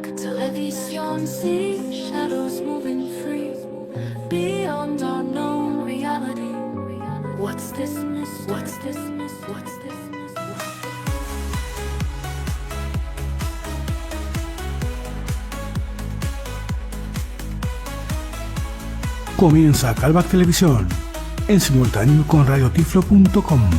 Television, see shadows moving free beyond our known reality. What's this mystery? What's this mystery? What's this mystery? Comienza Callback Televisión, en simultáneo con radiotiflo.com.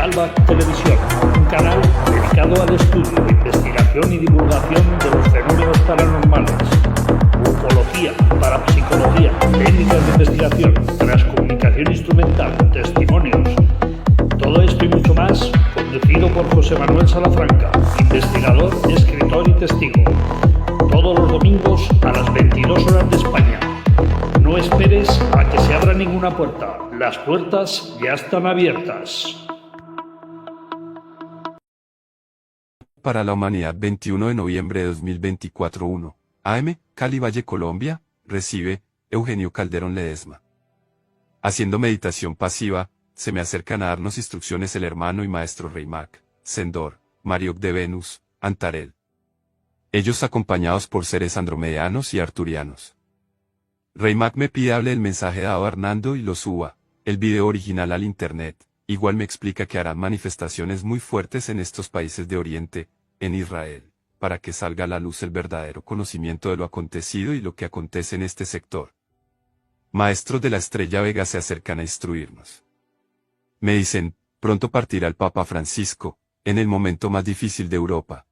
Callback Televisión, un canal dedicado al estudio, investigación y divulgación de los fenómenos paranormales, ufología, parapsicología, técnicas de investigación, transcomunicación instrumental, testimonios. Todo esto y mucho más, conducido por José Manuel Salafranca, investigador, escritor y testigo. Todos los domingos a las 22 horas de España. No esperes a que se abra ninguna puerta. Las puertas ya están abiertas. Para la humanidad 21 de noviembre de 2024 1 AM, Cali Valle, Colombia, recibe Eugenio Calderón Ledesma. Haciendo meditación pasiva, se me acercan a darnos instrucciones el hermano y maestro Reimac, Sendor, Marioc de Venus, Antarel. Ellos acompañados por seres andromedianos y arturianos. Reimac me pide hable el mensaje dado a Hernando y lo suba, el video original al internet. Igual me explica que harán manifestaciones muy fuertes en estos países de Oriente, en Israel, para que salga a la luz el verdadero conocimiento de lo acontecido y lo que acontece en este sector. Maestros de la Estrella Vega se acercan a instruirnos. Me dicen, pronto partirá el Papa Francisco, en el momento más difícil de Europa.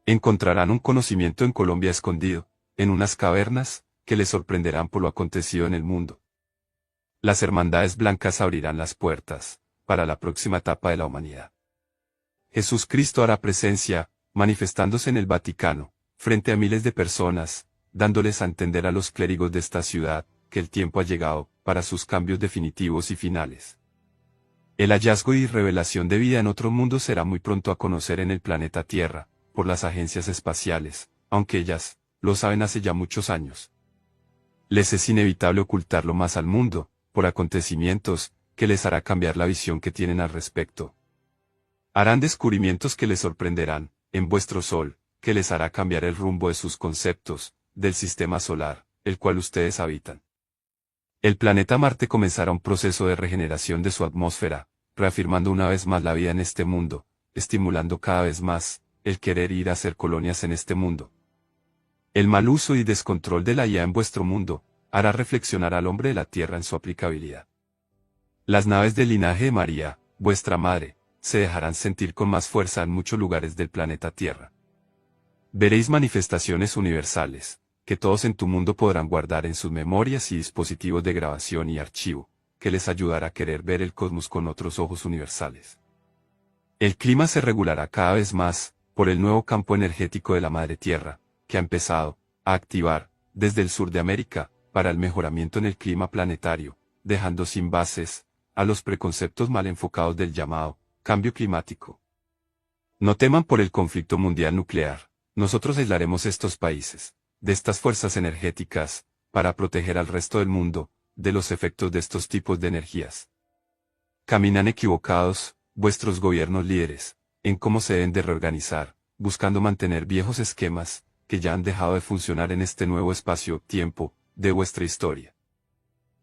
Encontrarán un conocimiento en Colombia escondido, en unas cavernas, que les sorprenderán por lo acontecido en el mundo. Las hermandades blancas abrirán las puertas, para la próxima etapa de la humanidad. Jesús Cristo hará presencia, manifestándose en el Vaticano, frente a miles de personas, dándoles a entender a los clérigos de esta ciudad, que el tiempo ha llegado, para sus cambios definitivos y finales. El hallazgo y revelación de vida en otro mundo será muy pronto a conocer en el planeta Tierra, por las agencias espaciales, aunque ellas, lo saben hace ya muchos años. Les es inevitable ocultarlo más al mundo, por acontecimientos, que les hará cambiar la visión que tienen al respecto. Harán descubrimientos que les sorprenderán, en vuestro sol, que les hará cambiar el rumbo de sus conceptos, del sistema solar, el cual ustedes habitan. El planeta Marte comenzará un proceso de regeneración de su atmósfera, reafirmando una vez más la vida en este mundo, estimulando cada vez más, el querer ir a hacer colonias en este mundo. El mal uso y descontrol de la IA en vuestro mundo, hará reflexionar al hombre de la tierra en su aplicabilidad. Las naves del linaje de María, vuestra madre, se dejarán sentir con más fuerza en muchos lugares del planeta Tierra. Veréis manifestaciones universales, que todos en tu mundo podrán guardar en sus memorias y dispositivos de grabación y archivo, que les ayudará a querer ver el cosmos con otros ojos universales. El clima se regulará cada vez más, por el nuevo campo energético de la Madre Tierra, que ha empezado a activar, desde el sur de América, para el mejoramiento en el clima planetario, dejando sin bases, a los preconceptos mal enfocados del llamado cambio climático. No teman por el conflicto mundial nuclear, nosotros aislaremos estos países, de estas fuerzas energéticas, para proteger al resto del mundo, de los efectos de estos tipos de energías. Caminan equivocados, vuestros gobiernos líderes, en cómo se deben de reorganizar, buscando mantener viejos esquemas, que ya han dejado de funcionar en este nuevo espacio-tiempo, de vuestra historia.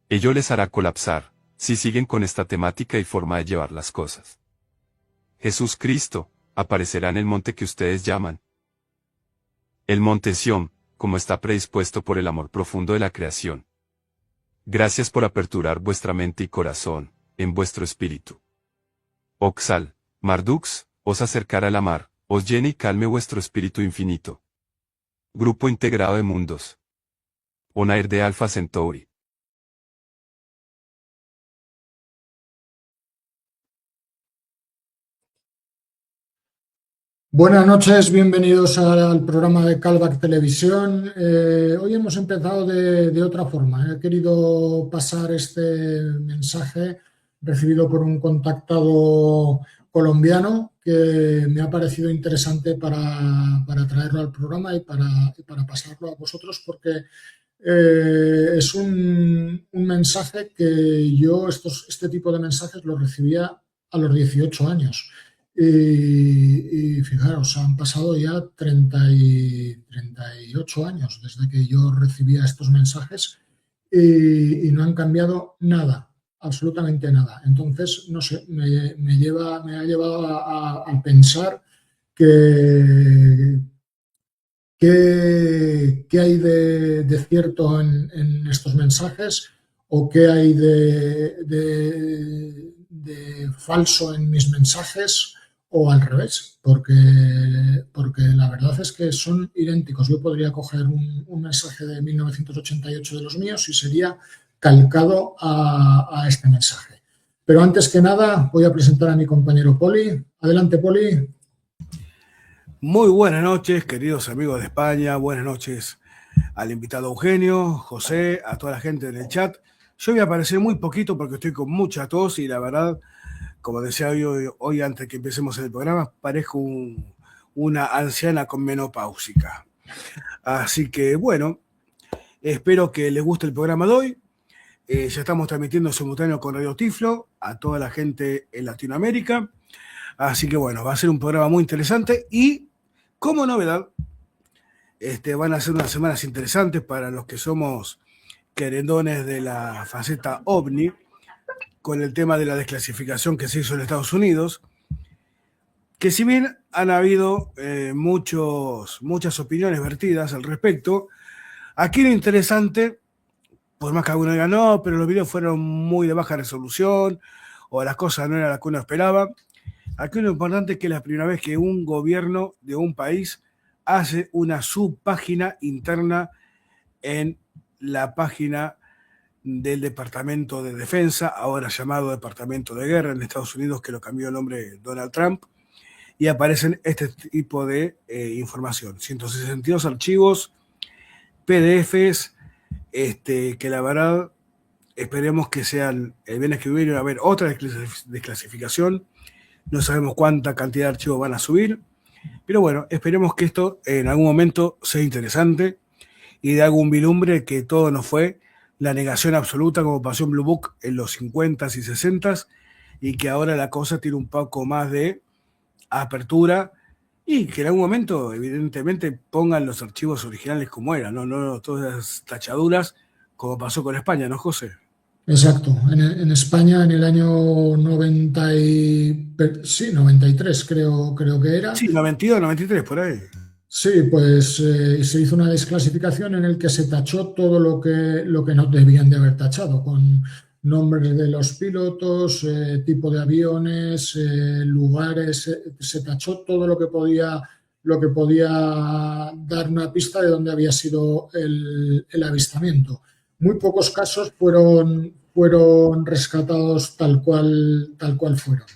Ello les hará colapsar, si siguen con esta temática y forma de llevar las cosas. Jesús Cristo aparecerá en el monte que ustedes llaman el monte Sión, como está predispuesto por el amor profundo de la creación. Gracias por aperturar vuestra mente y corazón, en vuestro espíritu. Oxal, Mardux, os acercará la mar, os llene y calme vuestro espíritu infinito. Grupo integrado de mundos. Onair de Alpha Centauri. Buenas noches, bienvenidos al programa de Callback Televisión. Hoy hemos empezado de otra forma. He querido pasar este mensaje recibido por un contactado colombiano que me ha parecido interesante para traerlo al programa y para pasarlo a vosotros porque es un mensaje que yo, este tipo de mensajes los recibía a los 18 años. Y fijaros, han pasado ya 38 años desde que yo recibía estos mensajes y no han cambiado nada, absolutamente nada. Entonces, no sé, me ha llevado a pensar qué hay de cierto en estos mensajes o qué hay de falso en mis mensajes o al revés, porque la verdad es que son idénticos. Yo podría coger un mensaje de 1988 de los míos y sería calcado a este mensaje. Pero antes que nada voy a presentar a mi compañero Poli. Adelante, Poli. Muy buenas noches, queridos amigos de España. Buenas noches al invitado Eugenio, José, a toda la gente en el chat. Yo voy a aparecer muy poquito porque estoy con mucha tos y la verdad, como decía hoy antes que empecemos el programa, parezco una anciana con menopáusica. Así que bueno, espero que les guste el programa de hoy. Ya estamos transmitiendo simultáneo con Radio Tiflo a toda la gente en Latinoamérica. Así que bueno, va a ser un programa muy interesante y como novedad, van a ser unas semanas interesantes para los que somos querendones de la faceta OVNI, con el tema de la desclasificación que se hizo en Estados Unidos, que si bien han habido muchas opiniones vertidas al respecto, aquí lo interesante, por más que alguno diga, no, pero los videos fueron muy de baja resolución, o las cosas no eran las que uno esperaba, aquí lo importante es que es la primera vez que un gobierno de un país hace una subpágina interna en la página del Departamento de Defensa, ahora llamado Departamento de Guerra en Estados Unidos, que lo cambió el nombre Donald Trump, y aparecen este tipo de información. 162 archivos, PDFs, que la verdad esperemos que sean el viernes que viene, a haber otra desclasificación. No sabemos cuánta cantidad de archivos van a subir, pero bueno, esperemos que esto en algún momento sea interesante y de algún vislumbre que todo no fue la negación absoluta como pasó en Blue Book en los 50s y 60s y que ahora la cosa tiene un poco más de apertura y que en algún momento evidentemente pongan los archivos originales como eran, no todas las tachaduras como pasó con España, ¿no, José? Exacto. En España en el año 93 creo que era. Sí, 92, 93, por ahí. Sí, pues se hizo una desclasificación en el que se tachó todo lo que no debían de haber tachado, con nombres de los pilotos, tipo de aviones, lugares, se tachó todo lo que podía dar una pista de dónde había sido el avistamiento. Muy pocos casos fueron rescatados tal cual fueron.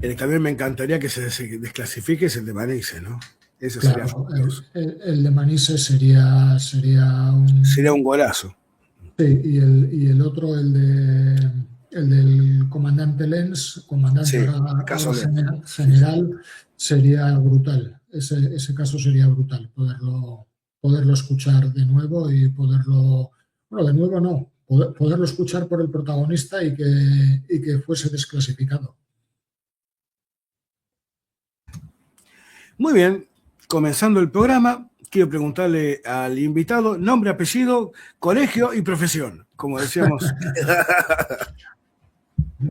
El que también me encantaría que se desclasifique es el de Manise, ¿no? Eso claro, el de Manise sería un golazo. Sí, y el otro, el del comandante Lenz, general, sería brutal. Ese caso sería brutal, poderlo escuchar de nuevo y poderlo escuchar por el protagonista y que fuese desclasificado. Muy bien, comenzando el programa, quiero preguntarle al invitado nombre, apellido, colegio y profesión, como decíamos.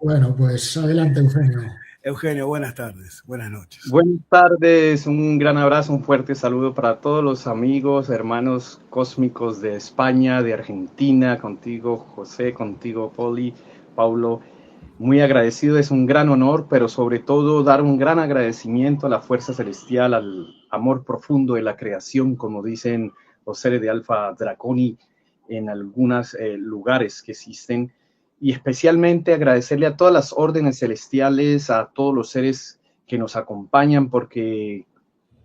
Bueno, pues adelante, Eugenio. Eugenio, buenas tardes, buenas noches. Buenas tardes, un gran abrazo, un fuerte saludo para todos los amigos, hermanos cósmicos de España, de Argentina, contigo José, contigo Poli, Paulo. Muy agradecido, es un gran honor, pero sobre todo dar un gran agradecimiento a la fuerza celestial, al amor profundo de la creación, como dicen los seres de Alfa Draconi en algunos lugares que existen, y especialmente agradecerle a todas las órdenes celestiales, a todos los seres que nos acompañan, porque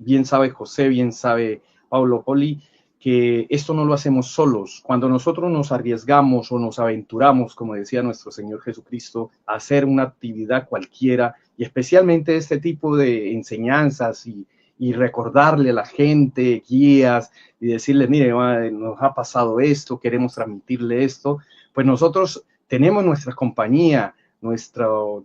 bien sabe José, bien sabe Paulo Poli, que esto no lo hacemos solos. Cuando nosotros nos arriesgamos o nos aventuramos, como decía nuestro Señor Jesucristo, a hacer una actividad cualquiera, y especialmente este tipo de enseñanzas y recordarle a la gente, guías, y decirle, mire, nos ha pasado esto, queremos transmitirle esto, pues nosotros tenemos nuestra compañía,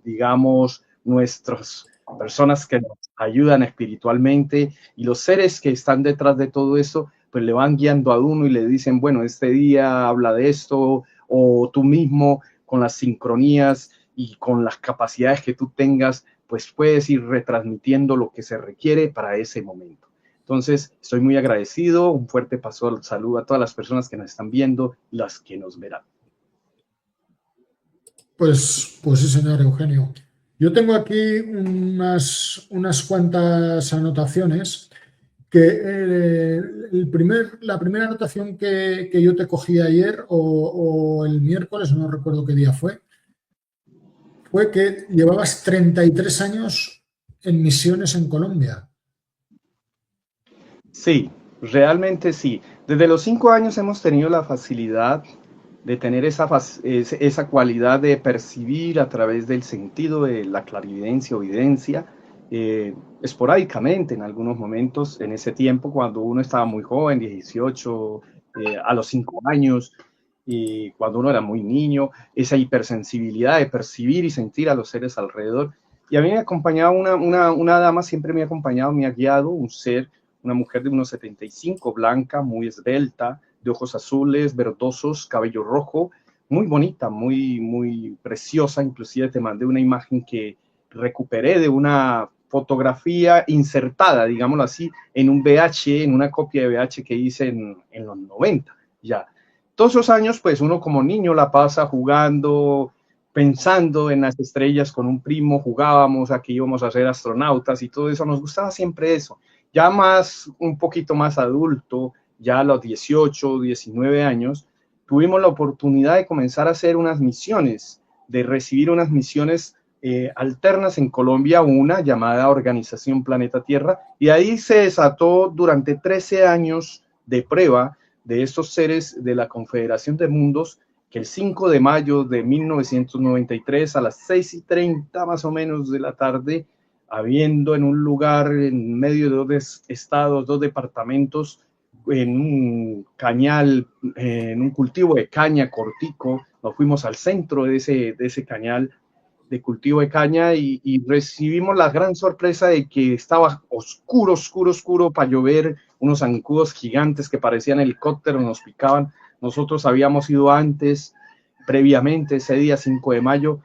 digamos, nuestras personas que nos ayudan espiritualmente, y los seres que están detrás de todo eso, pues le van guiando a uno y le dicen, bueno, este día habla de esto, o tú mismo con las sincronías y con las capacidades que tú tengas, pues puedes ir retransmitiendo lo que se requiere para ese momento. Entonces, estoy muy agradecido, un fuerte saludo a todas las personas que nos están viendo y las que nos verán. Pues sí, señor Eugenio. Yo tengo aquí unas cuantas anotaciones que la primera anotación que yo te cogí ayer o el miércoles, no recuerdo qué día fue que llevabas 33 años en misiones en Colombia. Sí, realmente sí. Desde los 5 años hemos tenido la facilidad de tener esa cualidad de percibir a través del sentido de la clarividencia o evidencia, esporádicamente en algunos momentos, en ese tiempo cuando uno estaba muy joven, 18, a los 5 años, y cuando uno era muy niño, esa hipersensibilidad de percibir y sentir a los seres alrededor. Y a mí me acompañaba una dama, siempre me ha acompañado, me ha guiado, un ser, una mujer de unos 75, blanca, muy esbelta, de ojos azules, verdosos, cabello rojo, muy bonita, muy preciosa. Inclusive te mandé una imagen que recuperé de una fotografía insertada, digámoslo así, en un VH, en una copia de VH que hice en los 90, ya. Todos esos años, pues uno como niño la pasa jugando, pensando en las estrellas con un primo, jugábamos a que íbamos a ser astronautas y todo eso, nos gustaba siempre eso. Ya un poquito más adulto, ya a los 18, 19 años, tuvimos la oportunidad de comenzar a hacer unas misiones, de recibir unas misiones alternas en Colombia, una llamada Organización Planeta Tierra, y ahí se desató durante 13 años de prueba de estos seres de la Confederación de Mundos, que el 5 de mayo de 1993 a las 6:30 más o menos de la tarde, habiendo en un lugar en medio de 2 estados, 2 departamentos, en un cañal, en un cultivo de caña cortico, nos fuimos al centro de ese cañal de cultivo de caña y recibimos la gran sorpresa de que estaba oscuro para llover, unos zancudos gigantes que parecían helicópteros, nos picaban. Nosotros habíamos ido antes, previamente, ese día 5 de mayo,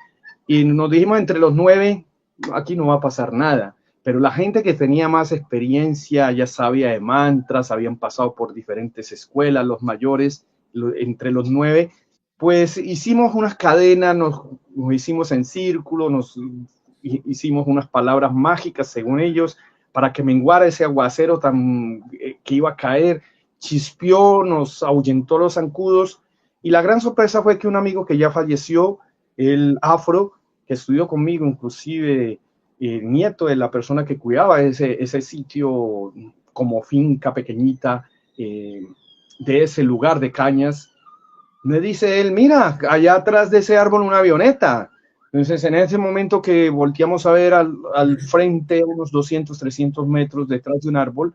y nos dijimos entre los 9, aquí no va a pasar nada. Pero la gente que tenía más experiencia, ya sabía de mantras, habían pasado por diferentes escuelas, los mayores, entre los 9, pues hicimos unas cadenas, nos hicimos en círculo, hicimos unas palabras mágicas según ellos, para que menguara ese aguacero que iba a caer, chispeó, nos ahuyentó los zancudos, y la gran sorpresa fue que un amigo que ya falleció, el Afro, que estudió conmigo, inclusive nieto de la persona que cuidaba ese sitio como finca pequeñita de ese lugar de cañas, me dice él, mira, allá atrás de ese árbol una avioneta. Entonces en ese momento que volteamos a ver al frente, unos 200, 300 metros detrás de un árbol,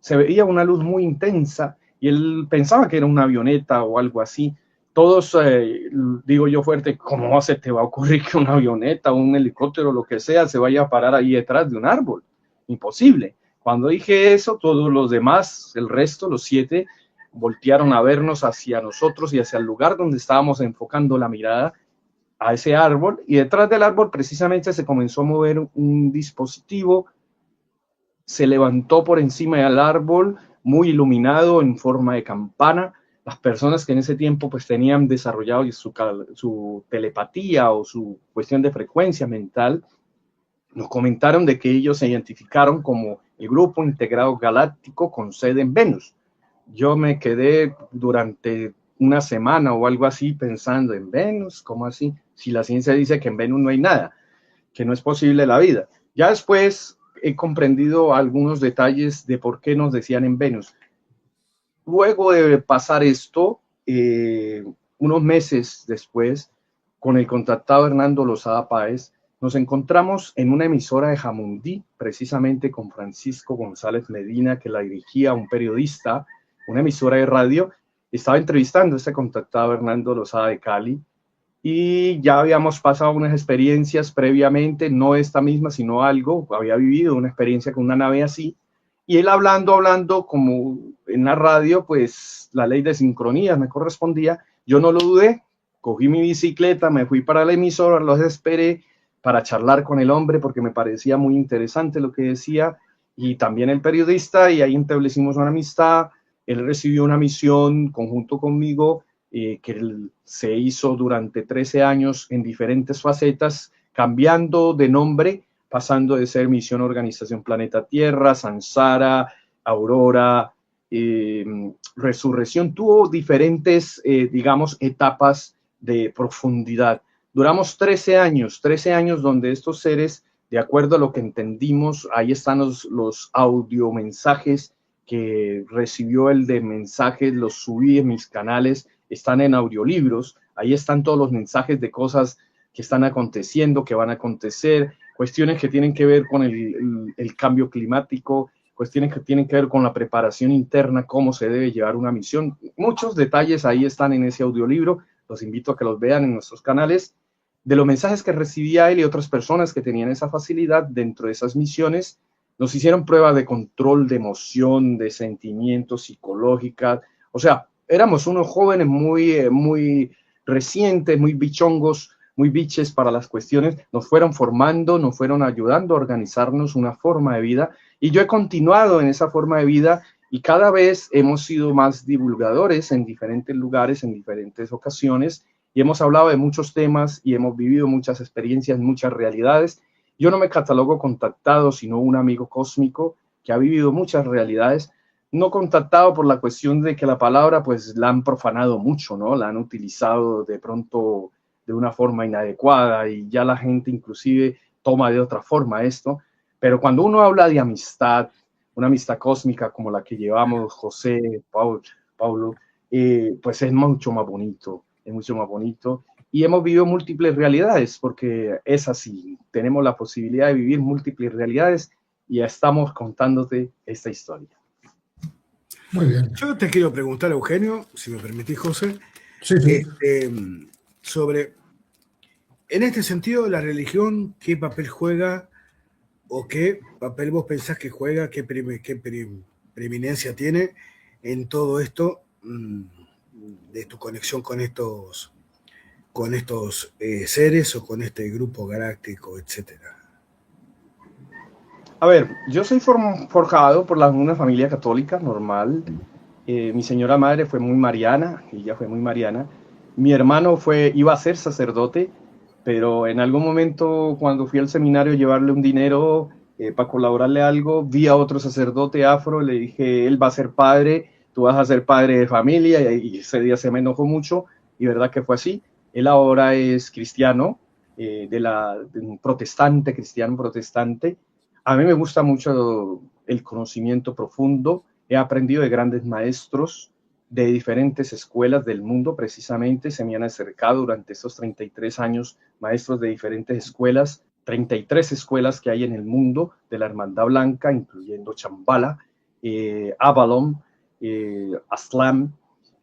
se veía una luz muy intensa y él pensaba que era una avioneta o algo así. Todos, digo yo fuerte, ¿cómo se te va a ocurrir que una avioneta o un helicóptero o lo que sea se vaya a parar ahí detrás de un árbol? Imposible. Cuando dije eso, todos los demás, el resto, los 7, voltearon a vernos hacia nosotros y hacia el lugar donde estábamos enfocando la mirada. a ese árbol, y detrás del árbol precisamente se comenzó a mover un dispositivo, se levantó por encima del árbol, muy iluminado en forma de campana. Las personas que en ese tiempo pues tenían desarrollado su telepatía o su cuestión de frecuencia mental, nos comentaron de que ellos se identificaron como el grupo integrado galáctico con sede en Venus. Yo me quedé durante una semana o algo así pensando en Venus, ¿cómo así? Si la ciencia dice que en Venus no hay nada, que no es posible la vida. Ya después he comprendido algunos detalles de por qué nos decían en Venus. Luego de pasar esto, unos meses después, con el contactado Hernando Lozada Páez, nos encontramos en una emisora de Jamundí, precisamente con Francisco González Medina, que la dirigía un periodista, una emisora de radio. Estaba entrevistando a este contactado Hernando Lozada de Cali, y ya habíamos pasado unas experiencias previamente, no esta misma, sino algo, había vivido una experiencia con una nave así, y él hablando como en la radio, pues la ley de sincronía me correspondía. Yo no lo dudé, cogí mi bicicleta, me fui para la emisora, los esperé para charlar con el hombre porque me parecía muy interesante lo que decía, y también el periodista, y ahí establecimos una amistad. Él recibió una misión conjunto conmigo, que se hizo durante 13 años en diferentes facetas, cambiando de nombre, pasando de ser Misión Organización Planeta Tierra, Sansara, Aurora, Resurrección. Tuvo diferentes, digamos, etapas de profundidad. Duramos 13 años donde estos seres, de acuerdo a lo que entendimos, ahí están los audiomensajes que recibió el de mensajes, los subí en mis canales, están en audiolibros, ahí están todos los mensajes de cosas que están aconteciendo, que van a acontecer, cuestiones que tienen que ver con el cambio climático, cuestiones que tienen que ver con la preparación interna, cómo se debe llevar una misión. Muchos detalles ahí están en ese audiolibro, los invito a que los vean en nuestros canales, de los mensajes que recibía él y otras personas que tenían esa facilidad dentro de esas misiones. Nos hicieron pruebas de control de emoción, de sentimientos psicológicas, o sea, éramos unos jóvenes muy recientes, muy bichongos, muy biches para las cuestiones. Nos fueron formando, nos fueron ayudando a organizarnos una forma de vida, y yo he continuado en esa forma de vida, y cada vez hemos sido más divulgadores en diferentes lugares, en diferentes ocasiones, y hemos hablado de muchos temas y hemos vivido muchas experiencias, muchas realidades. Yo no me catalogo contactado, sino un amigo cósmico que ha vivido muchas realidades, no contactado por la cuestión de que la palabra pues la han profanado mucho, ¿no? La han utilizado de pronto de una forma inadecuada, y ya la gente inclusive toma de otra forma esto. Pero cuando uno habla de amistad, una amistad cósmica como la que llevamos José, Paulo, pues es mucho más bonito, y hemos vivido múltiples realidades, porque es así, tenemos la posibilidad de vivir múltiples realidades, y ya estamos contándote esta historia. Muy bien. Yo te quiero preguntar, Eugenio, si me permitís, José, Sí, sí. sobre, en este sentido, la religión, ¿qué papel juega o qué papel vos pensás que juega, qué preeminencia tiene en todo esto de tu conexión con estos seres o con este grupo galáctico, etcétera? A ver, yo soy forjado por una familia católica normal. Mi señora madre fue muy mariana, ella fue muy mariana. Mi hermano iba a ser sacerdote, pero en algún momento cuando fui al seminario a llevarle un dinero para colaborarle algo, vi a otro sacerdote afro, le dije, él va a ser padre, tú vas a ser padre de familia, y ese día se me enojó mucho, y verdad que fue así. Él ahora es cristiano, de un protestante, cristiano protestante. A mí me gusta mucho el conocimiento profundo. He aprendido de grandes maestros de diferentes escuelas del mundo. Precisamente se me han acercado durante estos 33 años maestros de diferentes escuelas, 33 escuelas que hay en el mundo de la Hermandad Blanca, incluyendo Chambala, Avalon, Aslam,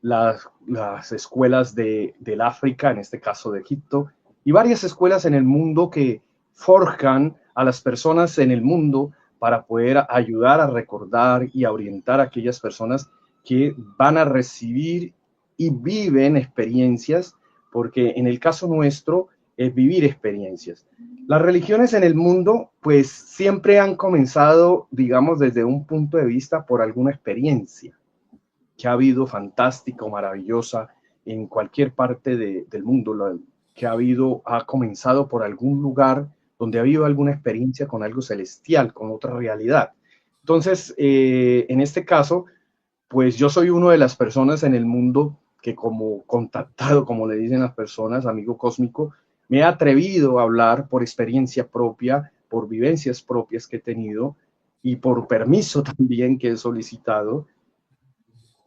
las escuelas del África, en este caso de Egipto, y varias escuelas en el mundo que forjan a las personas en el mundo para poder ayudar a recordar y a orientar a aquellas personas que van a recibir y viven experiencias, porque en el caso nuestro es vivir experiencias. Las religiones en el mundo, pues siempre han comenzado, digamos, desde un punto de vista por alguna experiencia que ha habido fantástica o maravillosa en cualquier parte del mundo, que ha comenzado por algún lugar donde ha habido alguna experiencia con algo celestial, con otra realidad. Entonces, en este caso, pues yo soy una de las personas en el mundo que como contactado, como le dicen las personas, amigo cósmico, me he atrevido a hablar por experiencia propia, por vivencias propias que he tenido y por permiso también que he solicitado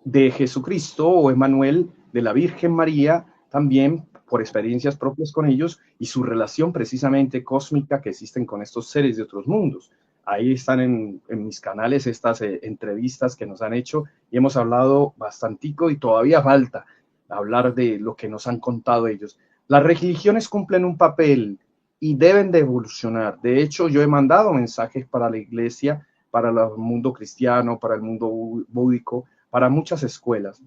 de Jesucristo o Emmanuel, de la Virgen María, también por experiencias propias con ellos y su relación precisamente cósmica que existen con estos seres de otros mundos. Ahí están en mis canales estas entrevistas que nos han hecho y hemos hablado bastantico y todavía falta hablar de lo que nos han contado ellos. Las religiones cumplen un papel y deben de evolucionar. De hecho, yo he mandado mensajes para la iglesia, para el mundo cristiano, para el mundo búdico, para muchas escuelas.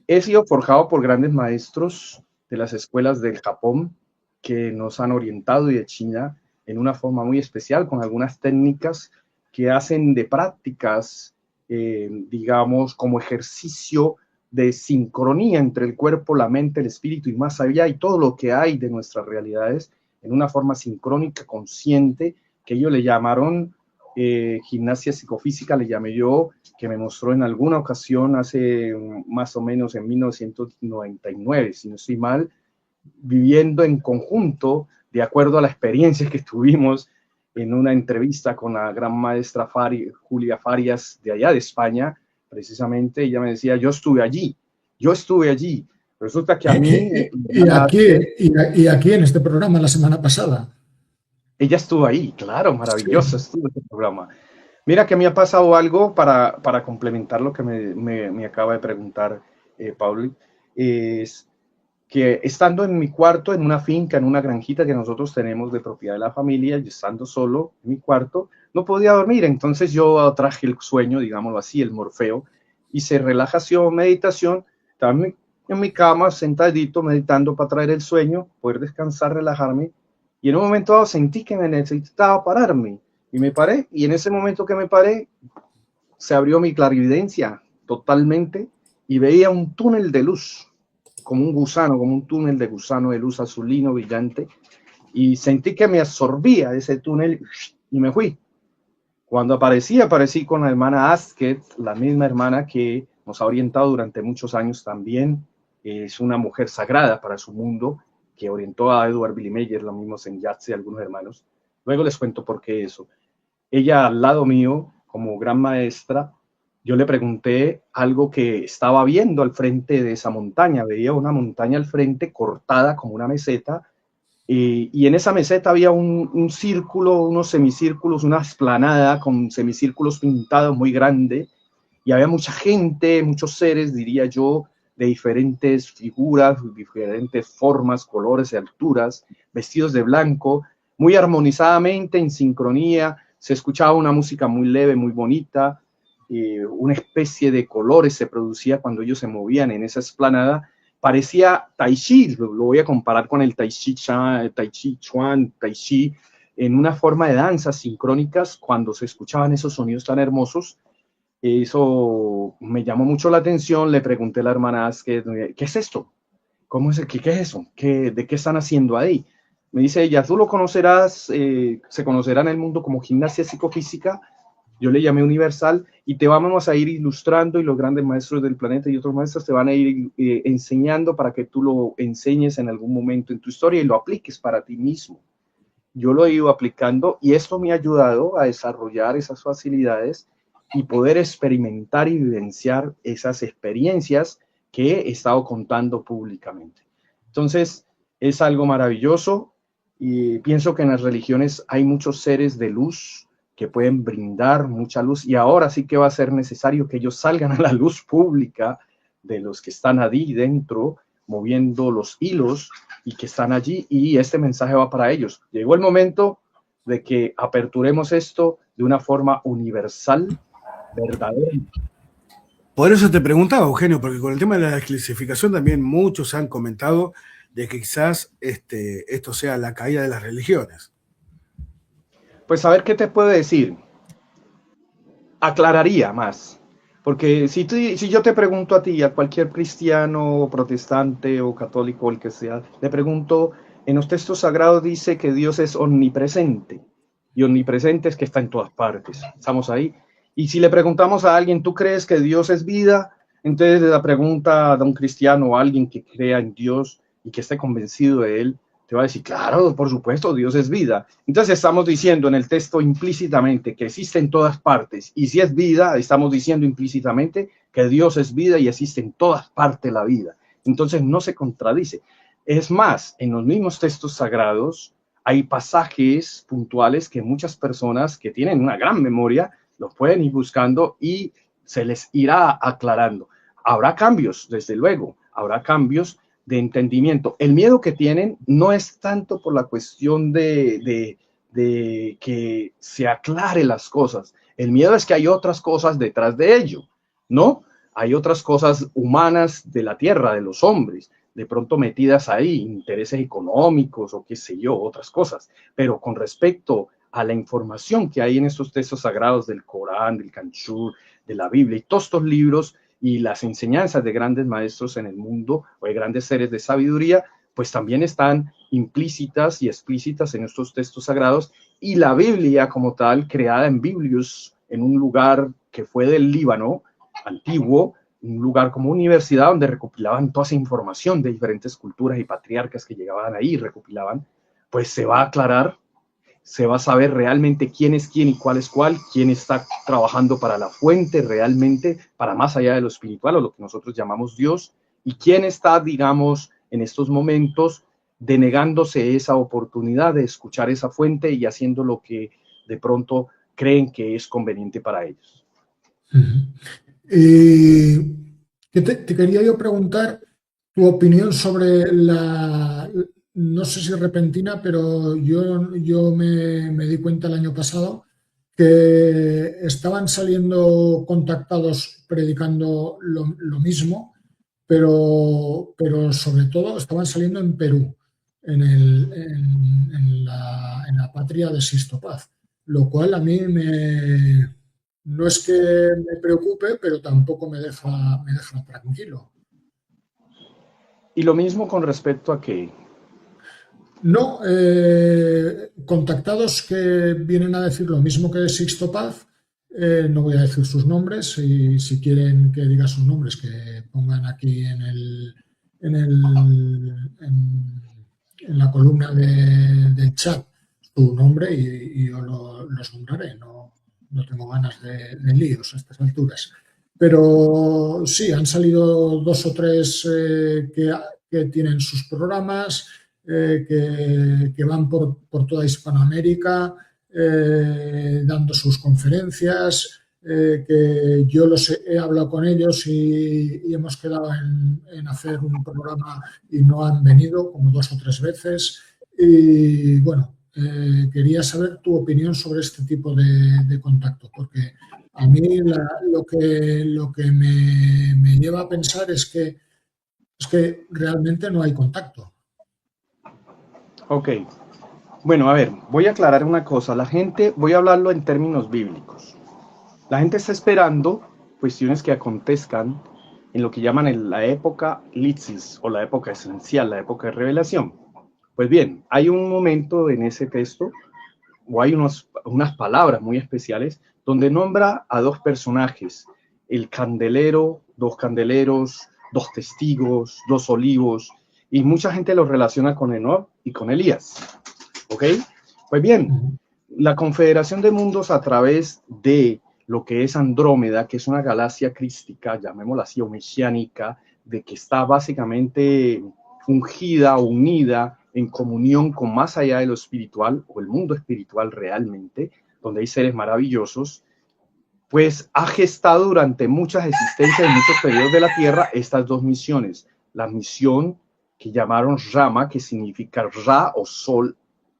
He sido forjado por grandes maestros de las escuelas del Japón que nos han orientado y de China en una forma muy especial, con algunas técnicas que hacen de prácticas, digamos, como ejercicio de sincronía entre el cuerpo, la mente, el espíritu y más allá, y todo lo que hay de nuestras realidades en una forma sincrónica, consciente, que ellos le llamaron gimnasia psicofísica, le llamé yo, que me mostró en alguna ocasión hace más o menos en 1999, si no estoy mal, viviendo en conjunto, de acuerdo a la experiencia que tuvimos en una entrevista con la gran maestra Julia Farias de allá de España, precisamente. Ella me decía, yo estuve allí. Resulta que a mí... Y aquí en este programa la semana pasada. Ella estuvo ahí, claro, maravilloso, sí. Estuvo este programa. Mira que me ha pasado algo para complementar lo que me acaba de preguntar Pauli, es que estando en mi cuarto, en una finca, en una granjita que nosotros tenemos de propiedad de la familia, y estando solo en mi cuarto, no podía dormir. Entonces yo traje el sueño, digámoslo así, el Morfeo, hice relajación, meditación, estaba en mi cama, sentadito, meditando para traer el sueño, poder descansar, relajarme, y en un momento dado sentí que me necesitaba pararme, y me paré, y en ese momento que me paré, se abrió mi clarividencia totalmente, y veía un túnel de luz, como un gusano, como un túnel de gusano de luz azulino brillante, y sentí que me absorbía ese túnel y me fui. Cuando aparecí con la hermana Asket, la misma hermana que nos ha orientado durante muchos años también, es una mujer sagrada para su mundo, que orientó a Edward Billy Mayer, lo mismo en Yatze, algunos hermanos. Luego les cuento por qué eso. Ella al lado mío, como gran maestra, yo le pregunté algo que estaba viendo al frente de esa montaña. Veía una montaña al frente cortada como una meseta, y en esa meseta había un círculo, unos semicírculos, una explanada con semicírculos pintados muy grande, y había mucha gente, muchos seres, diría yo, de diferentes figuras, diferentes formas, colores y alturas, vestidos de blanco, muy armonizadamente, en sincronía. Se escuchaba una música muy leve, muy bonita. Una especie de colores se producía cuando ellos se movían en esa explanada. Parecía Tai Chi, lo voy a comparar con el Tai Chi Chuan, Tai Chi, en una forma de danzas sincrónicas cuando se escuchaban esos sonidos tan hermosos. Eso me llamó mucho la atención. Le pregunté a la hermana ¿qué es esto? ¿Cómo es? ¿Qué es eso? ¿De qué están haciendo ahí? Me dice ella, tú lo conocerás, se conocerá en el mundo como gimnasia psicofísica. Yo le llamé universal, y te vamos a ir ilustrando, y los grandes maestros del planeta y otros maestros te van a ir enseñando para que tú lo enseñes en algún momento en tu historia y lo apliques para ti mismo. Yo lo he ido aplicando y esto me ha ayudado a desarrollar esas facilidades y poder experimentar y vivenciar esas experiencias que he estado contando públicamente. Entonces, es algo maravilloso, y pienso que en las religiones hay muchos seres de luz que pueden brindar mucha luz, y ahora sí que va a ser necesario que ellos salgan a la luz pública de los que están allí dentro, moviendo los hilos y que están allí, y este mensaje va para ellos. Llegó el momento de que aperturemos esto de una forma universal, verdadera. Por eso te preguntaba, Eugenio, porque con el tema de la desclasificación también muchos han comentado de que quizás esto sea la caída de las religiones? Pues a ver qué te puedo decir. Aclararía más. Porque si yo te pregunto a ti, a cualquier cristiano, protestante o católico, el que sea, le pregunto, en los textos sagrados dice que Dios es omnipresente. Y omnipresente es que está en todas partes. Estamos ahí. Y si le preguntamos a alguien, ¿tú crees que Dios es vida? Entonces la pregunta de un cristiano o alguien que crea en Dios y que esté convencido de él, te va a decir, claro, por supuesto, Dios es vida. Entonces estamos diciendo en el texto implícitamente que existe en todas partes. Y si es vida, estamos diciendo implícitamente que Dios es vida y existe en todas partes la vida. Entonces no se contradice. Es más, en los mismos textos sagrados hay pasajes puntuales que muchas personas que tienen una gran memoria los pueden ir buscando y se les irá aclarando. Habrá cambios, desde luego, habrá cambios de entendimiento. El miedo que tienen no es tanto por la cuestión de que se aclare las cosas. El miedo es que hay otras cosas detrás de ello, ¿no? Hay otras cosas humanas de la tierra, de los hombres, de pronto metidas ahí, intereses económicos o qué sé yo, otras cosas. Pero con respecto a la información que hay en estos textos sagrados del Corán, del Kanchur, de la Biblia y todos estos libros, y las enseñanzas de grandes maestros en el mundo o de grandes seres de sabiduría, pues también están implícitas y explícitas en estos textos sagrados, y la Biblia como tal, creada en Biblios, en un lugar que fue del Líbano antiguo, un lugar como universidad donde recopilaban toda esa información de diferentes culturas y patriarcas que llegaban ahí, recopilaban, pues se va a aclarar, se va a saber realmente quién es quién y cuál es cuál, quién está trabajando para la fuente realmente, para más allá de lo espiritual o lo que nosotros llamamos Dios, y quién está, digamos, en estos momentos denegándose esa oportunidad de escuchar esa fuente y haciendo lo que de pronto creen que es conveniente para ellos. Te quería yo preguntar tu opinión sobre no sé si repentina, pero yo me di cuenta el año pasado que estaban saliendo contactados predicando lo mismo, pero sobre todo estaban saliendo en Perú, en la patria de Sixto Paz, lo cual a mí no es que me preocupe, pero tampoco me deja tranquilo. Y lo mismo con respecto a que No, contactados que vienen a decir lo mismo que Sixto Paz, no voy a decir sus nombres, y si quieren que diga sus nombres, que pongan aquí en la columna del chat su nombre y yo los nombraré. No tengo ganas de líos a estas alturas. Pero sí, han salido 2 o 3 que tienen sus programas, que van por toda Hispanoamérica dando sus conferencias, que yo he hablado con ellos y hemos quedado en hacer un programa y no han venido como 2 o 3 veces. Y bueno, quería saber tu opinión sobre este tipo de contacto, porque a mí lo que me lleva a pensar es que realmente no hay contacto. Ok, bueno, a ver, voy a aclarar una cosa. Voy a hablarlo en términos bíblicos. La gente está esperando cuestiones que acontezcan en lo que llaman la época litzis, o la época esencial, la época de revelación. Pues bien, hay un momento en ese texto, o hay unas palabras muy especiales, donde nombra a 2 personajes, el candelero, 2 candeleros, 2 testigos, 2 olivos, y mucha gente los relaciona con Enoc y con Elías. ¿Ok? Pues bien, la confederación de mundos a través de lo que es Andrómeda, que es una galaxia crística, llamémosla así, o mesiánica, de que está básicamente ungida, unida, en comunión con más allá de lo espiritual, o el mundo espiritual realmente, donde hay seres maravillosos, pues ha gestado durante muchas existencias, en muchos periodos de la Tierra, estas 2 misiones. La misión que llamaron Rama, que significa Ra o sol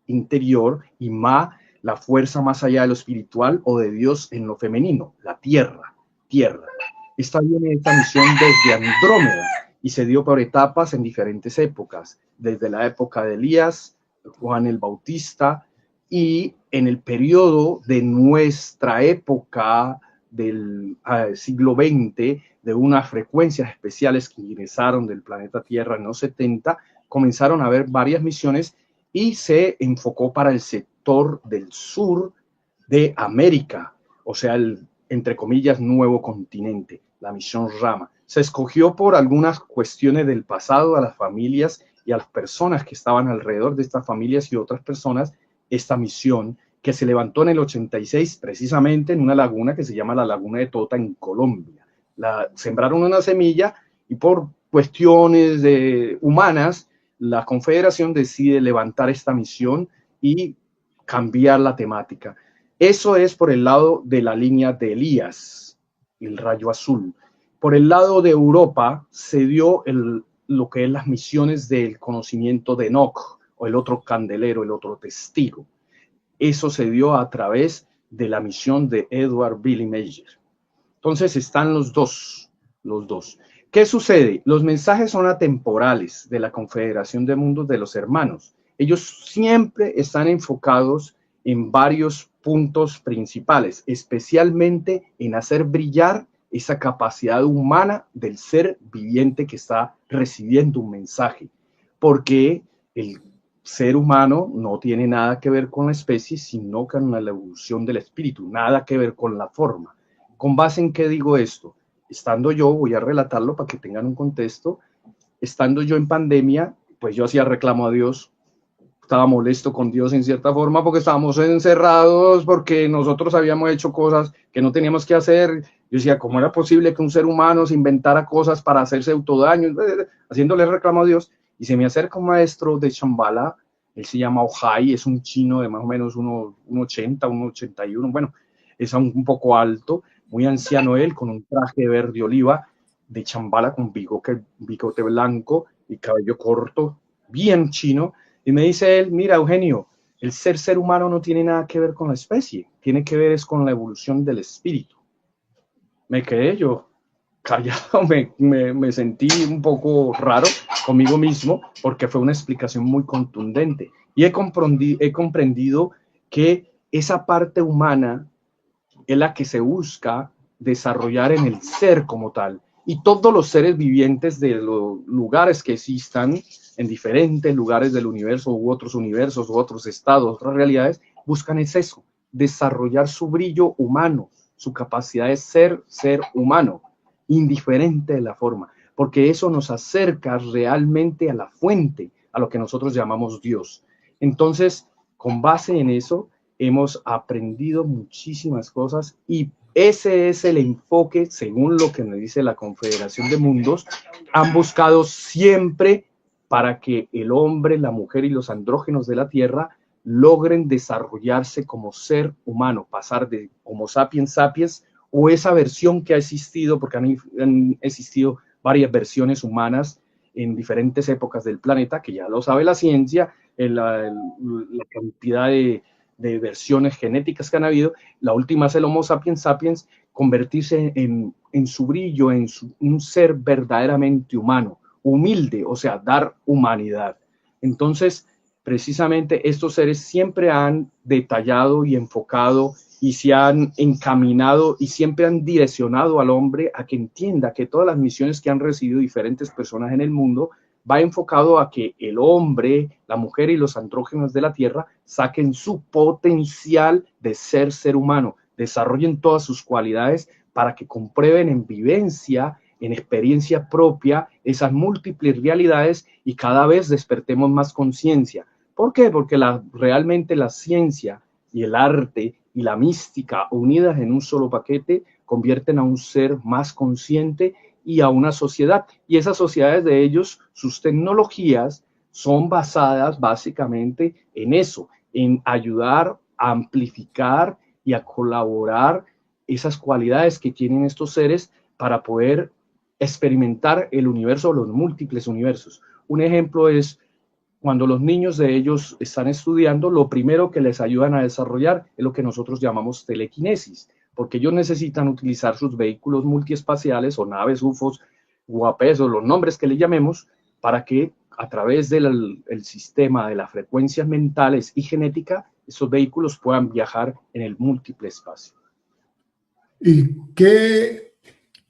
interior, y Ma, la fuerza más allá de lo espiritual o de Dios en lo femenino, la tierra. Esta viene esta misión desde Andrómeda, y se dio por etapas en diferentes épocas, desde la época de Elías, Juan el Bautista, y en el periodo de nuestra época del siglo XX, de unas frecuencias especiales que ingresaron del planeta Tierra en los 70, comenzaron a haber varias misiones y se enfocó para el sector del sur de América, o sea, el, entre comillas, nuevo continente, la misión Rama. Se escogió por algunas cuestiones del pasado a las familias y a las personas que estaban alrededor de estas familias y otras personas, esta misión que se levantó en el 86 precisamente en una laguna que se llama la Laguna de Tota en Colombia. Sembraron una semilla y por cuestiones humanas la Confederación decide levantar esta misión y cambiar la temática. Eso es por el lado de la línea de Elías, el rayo azul. Por el lado de Europa se dio lo que es las misiones del conocimiento de Enoch, o el otro candelero, el otro testigo. Eso se dio a través de la misión de Edward Billy Mayer. Entonces están los dos. ¿Qué sucede? Los mensajes son atemporales de la Confederación de Mundos de los Hermanos. Ellos siempre están enfocados en varios puntos principales, especialmente en hacer brillar esa capacidad humana del ser viviente que está recibiendo un mensaje, porque el ser humano no tiene nada que ver con la especie, sino con la evolución del espíritu, nada que ver con la forma. ¿Con base en qué digo esto? Estando yo, voy a relatarlo para que tengan un contexto, estando yo en pandemia, pues yo hacía reclamo a Dios, estaba molesto con Dios en cierta forma porque estábamos encerrados, porque nosotros habíamos hecho cosas que no teníamos que hacer. Yo decía, ¿cómo era posible que un ser humano se inventara cosas para hacerse autodaño? Haciéndole reclamo a Dios. Y se me acerca un maestro de Shambhala, él se llama Ojai, es un chino de más o menos 1,80, 1,81, bueno, es un poco alto, muy anciano él, con un traje verde oliva de Shambhala con bigote blanco y cabello corto, bien chino. Y me dice él, mira Eugenio, el ser humano no tiene nada que ver con la especie, tiene que ver es con la evolución del espíritu. Me quedé yo callado, me sentí un poco raro conmigo mismo porque fue una explicación muy contundente. Y he comprendido que esa parte humana es la que se busca desarrollar en el ser como tal. Y todos los seres vivientes de los lugares que existan, en diferentes lugares del universo u otros universos u otros estados, otras realidades, buscan es eso, desarrollar su brillo humano, su capacidad de ser humano, indiferente de la forma, porque eso nos acerca realmente a la fuente, a lo que nosotros llamamos Dios. Entonces, con base en eso, hemos aprendido muchísimas cosas y ese es el enfoque, según lo que me dice la Confederación de Mundos, han buscado siempre para que el hombre, la mujer y los andrógenos de la Tierra logren desarrollarse como ser humano, pasar de Homo sapiens sapiens o esa versión que ha existido, porque han existido varias versiones humanas en diferentes épocas del planeta, que ya lo sabe la ciencia, la cantidad de versiones genéticas que han habido. La última es el Homo sapiens sapiens, convertirse en su brillo, en un ser verdaderamente humano, humilde, o sea, dar humanidad. Entonces, precisamente estos seres siempre han detallado y enfocado y se han encaminado y siempre han direccionado al hombre a que entienda que todas las misiones que han recibido diferentes personas en el mundo va enfocado a que el hombre, la mujer y los andrógenos de la Tierra saquen su potencial de ser humano, desarrollen todas sus cualidades para que comprueben en vivencia, en experiencia propia, esas múltiples realidades y cada vez despertemos más conciencia. ¿Por qué? Porque realmente la ciencia y el arte y la mística unidas en un solo paquete convierten a un ser más consciente y a una sociedad. Y esas sociedades de ellos, sus tecnologías son basadas básicamente en eso, en ayudar a amplificar y a colaborar esas cualidades que tienen estos seres para poder experimentar el universo, los múltiples universos. Un ejemplo es cuando los niños de ellos están estudiando, lo primero que les ayudan a desarrollar es lo que nosotros llamamos telequinesis, porque ellos necesitan utilizar sus vehículos multiespaciales o naves UFOs UAPs o los nombres que le llamemos, para que a través del el sistema de las frecuencias mentales y genética, esos vehículos puedan viajar en el múltiple espacio. ¿Y qué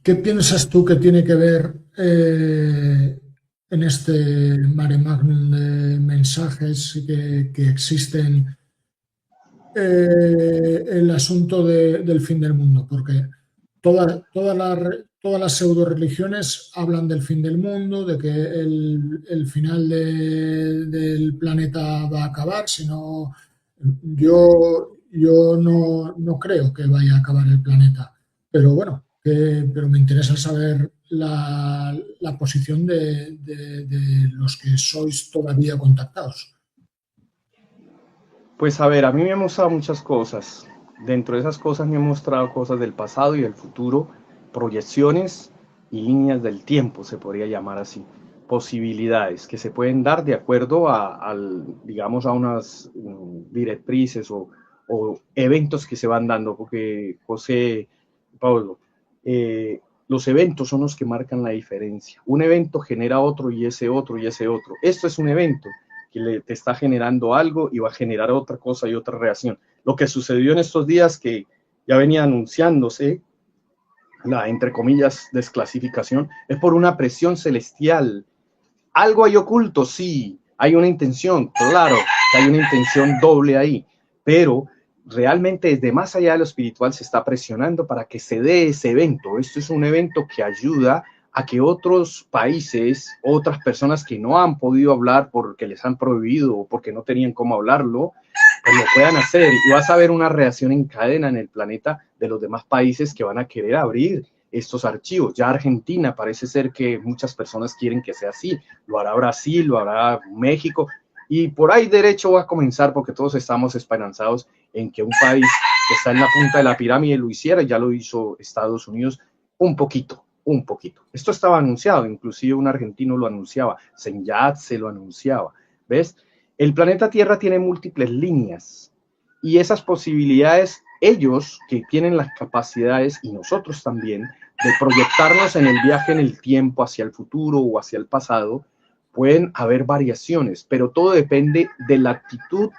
piensas tú que tiene que ver en este mare magnum de mensajes que existen el asunto del fin del mundo? Porque todas las pseudo religiones hablan del fin del mundo, de que el final del planeta va a acabar, sino yo no creo que vaya a acabar el planeta, pero bueno, pero me interesa saber la posición de los que sois todavía contactados. Pues a ver, a mí me han mostrado muchas cosas. Dentro de esas cosas me han mostrado cosas del pasado y del futuro, proyecciones y líneas del tiempo, se podría llamar así. Posibilidades que se pueden dar de acuerdo digamos, a unas directrices o eventos que se van dando, porque José, Pablo, los eventos son los que marcan la diferencia. Un evento genera otro y ese otro y ese otro. Esto es un evento que te está generando algo y va a generar otra cosa y otra reacción. Lo que sucedió en estos días, que ya venía anunciándose, la, entre comillas, desclasificación, es por una presión celestial. ¿Algo hay oculto? Sí. Hay una intención, claro, que hay una intención doble ahí, pero realmente desde más allá de lo espiritual se está presionando para que se dé ese evento. Esto es un evento que ayuda a que otros países, otras personas que no han podido hablar porque les han prohibido o porque no tenían cómo hablarlo, pues lo puedan hacer. Y vas a ver una reacción en cadena en el planeta de los demás países que van a querer abrir estos archivos. Ya Argentina parece ser que muchas personas quieren que sea así. Lo hará Brasil, lo hará México. Y por ahí derecho va a comenzar, porque todos estamos esperanzados en que un país que está en la punta de la pirámide lo hiciera. Ya lo hizo Estados Unidos un poquito. Esto estaba anunciado, inclusive un argentino lo anunciaba, Sen Yat-sen lo anunciaba. ¿Ves? El planeta Tierra tiene múltiples líneas y esas posibilidades, ellos que tienen las capacidades y nosotros también, de proyectarnos en el viaje en el tiempo hacia el futuro o hacia el pasado, pueden haber variaciones, pero todo depende de la actitud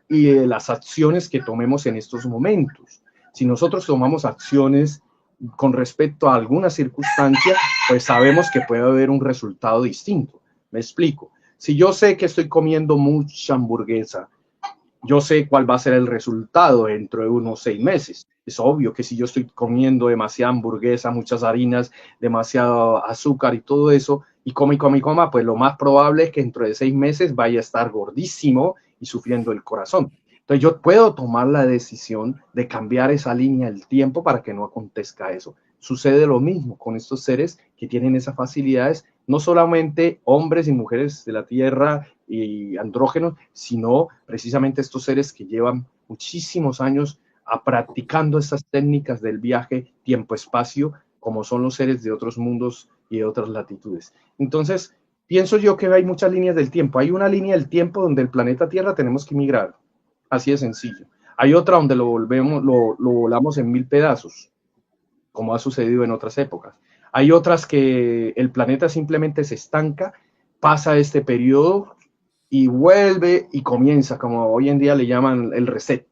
y de las acciones que tomemos en estos momentos. Si nosotros tomamos acciones con respecto a alguna circunstancia, pues sabemos que puede haber un resultado distinto. Me explico. Si yo sé que estoy comiendo mucha hamburguesa, yo sé cuál va a ser el resultado dentro de unos 6 meses. Es obvio que si yo estoy comiendo demasiada hamburguesa, muchas harinas, demasiado azúcar y todo eso, y coma, pues lo más probable es que dentro de 6 meses vaya a estar gordísimo y sufriendo el corazón. Entonces yo puedo tomar la decisión de cambiar esa línea del tiempo para que no acontezca eso. Sucede lo mismo con estos seres que tienen esas facilidades, no solamente hombres y mujeres de la Tierra y andrógenos, sino precisamente estos seres que llevan muchísimos años practicando estas técnicas del viaje tiempo-espacio, como son los seres de otros mundos y de otras latitudes. Entonces, pienso yo que hay muchas líneas del tiempo. Hay una línea del tiempo donde el planeta Tierra tenemos que migrar. Así de sencillo. Hay otra donde lo volamos en 1000 pedazos, como ha sucedido en otras épocas. Hay otras que el planeta simplemente se estanca, pasa este periodo y vuelve y comienza, como hoy en día le llaman el reset,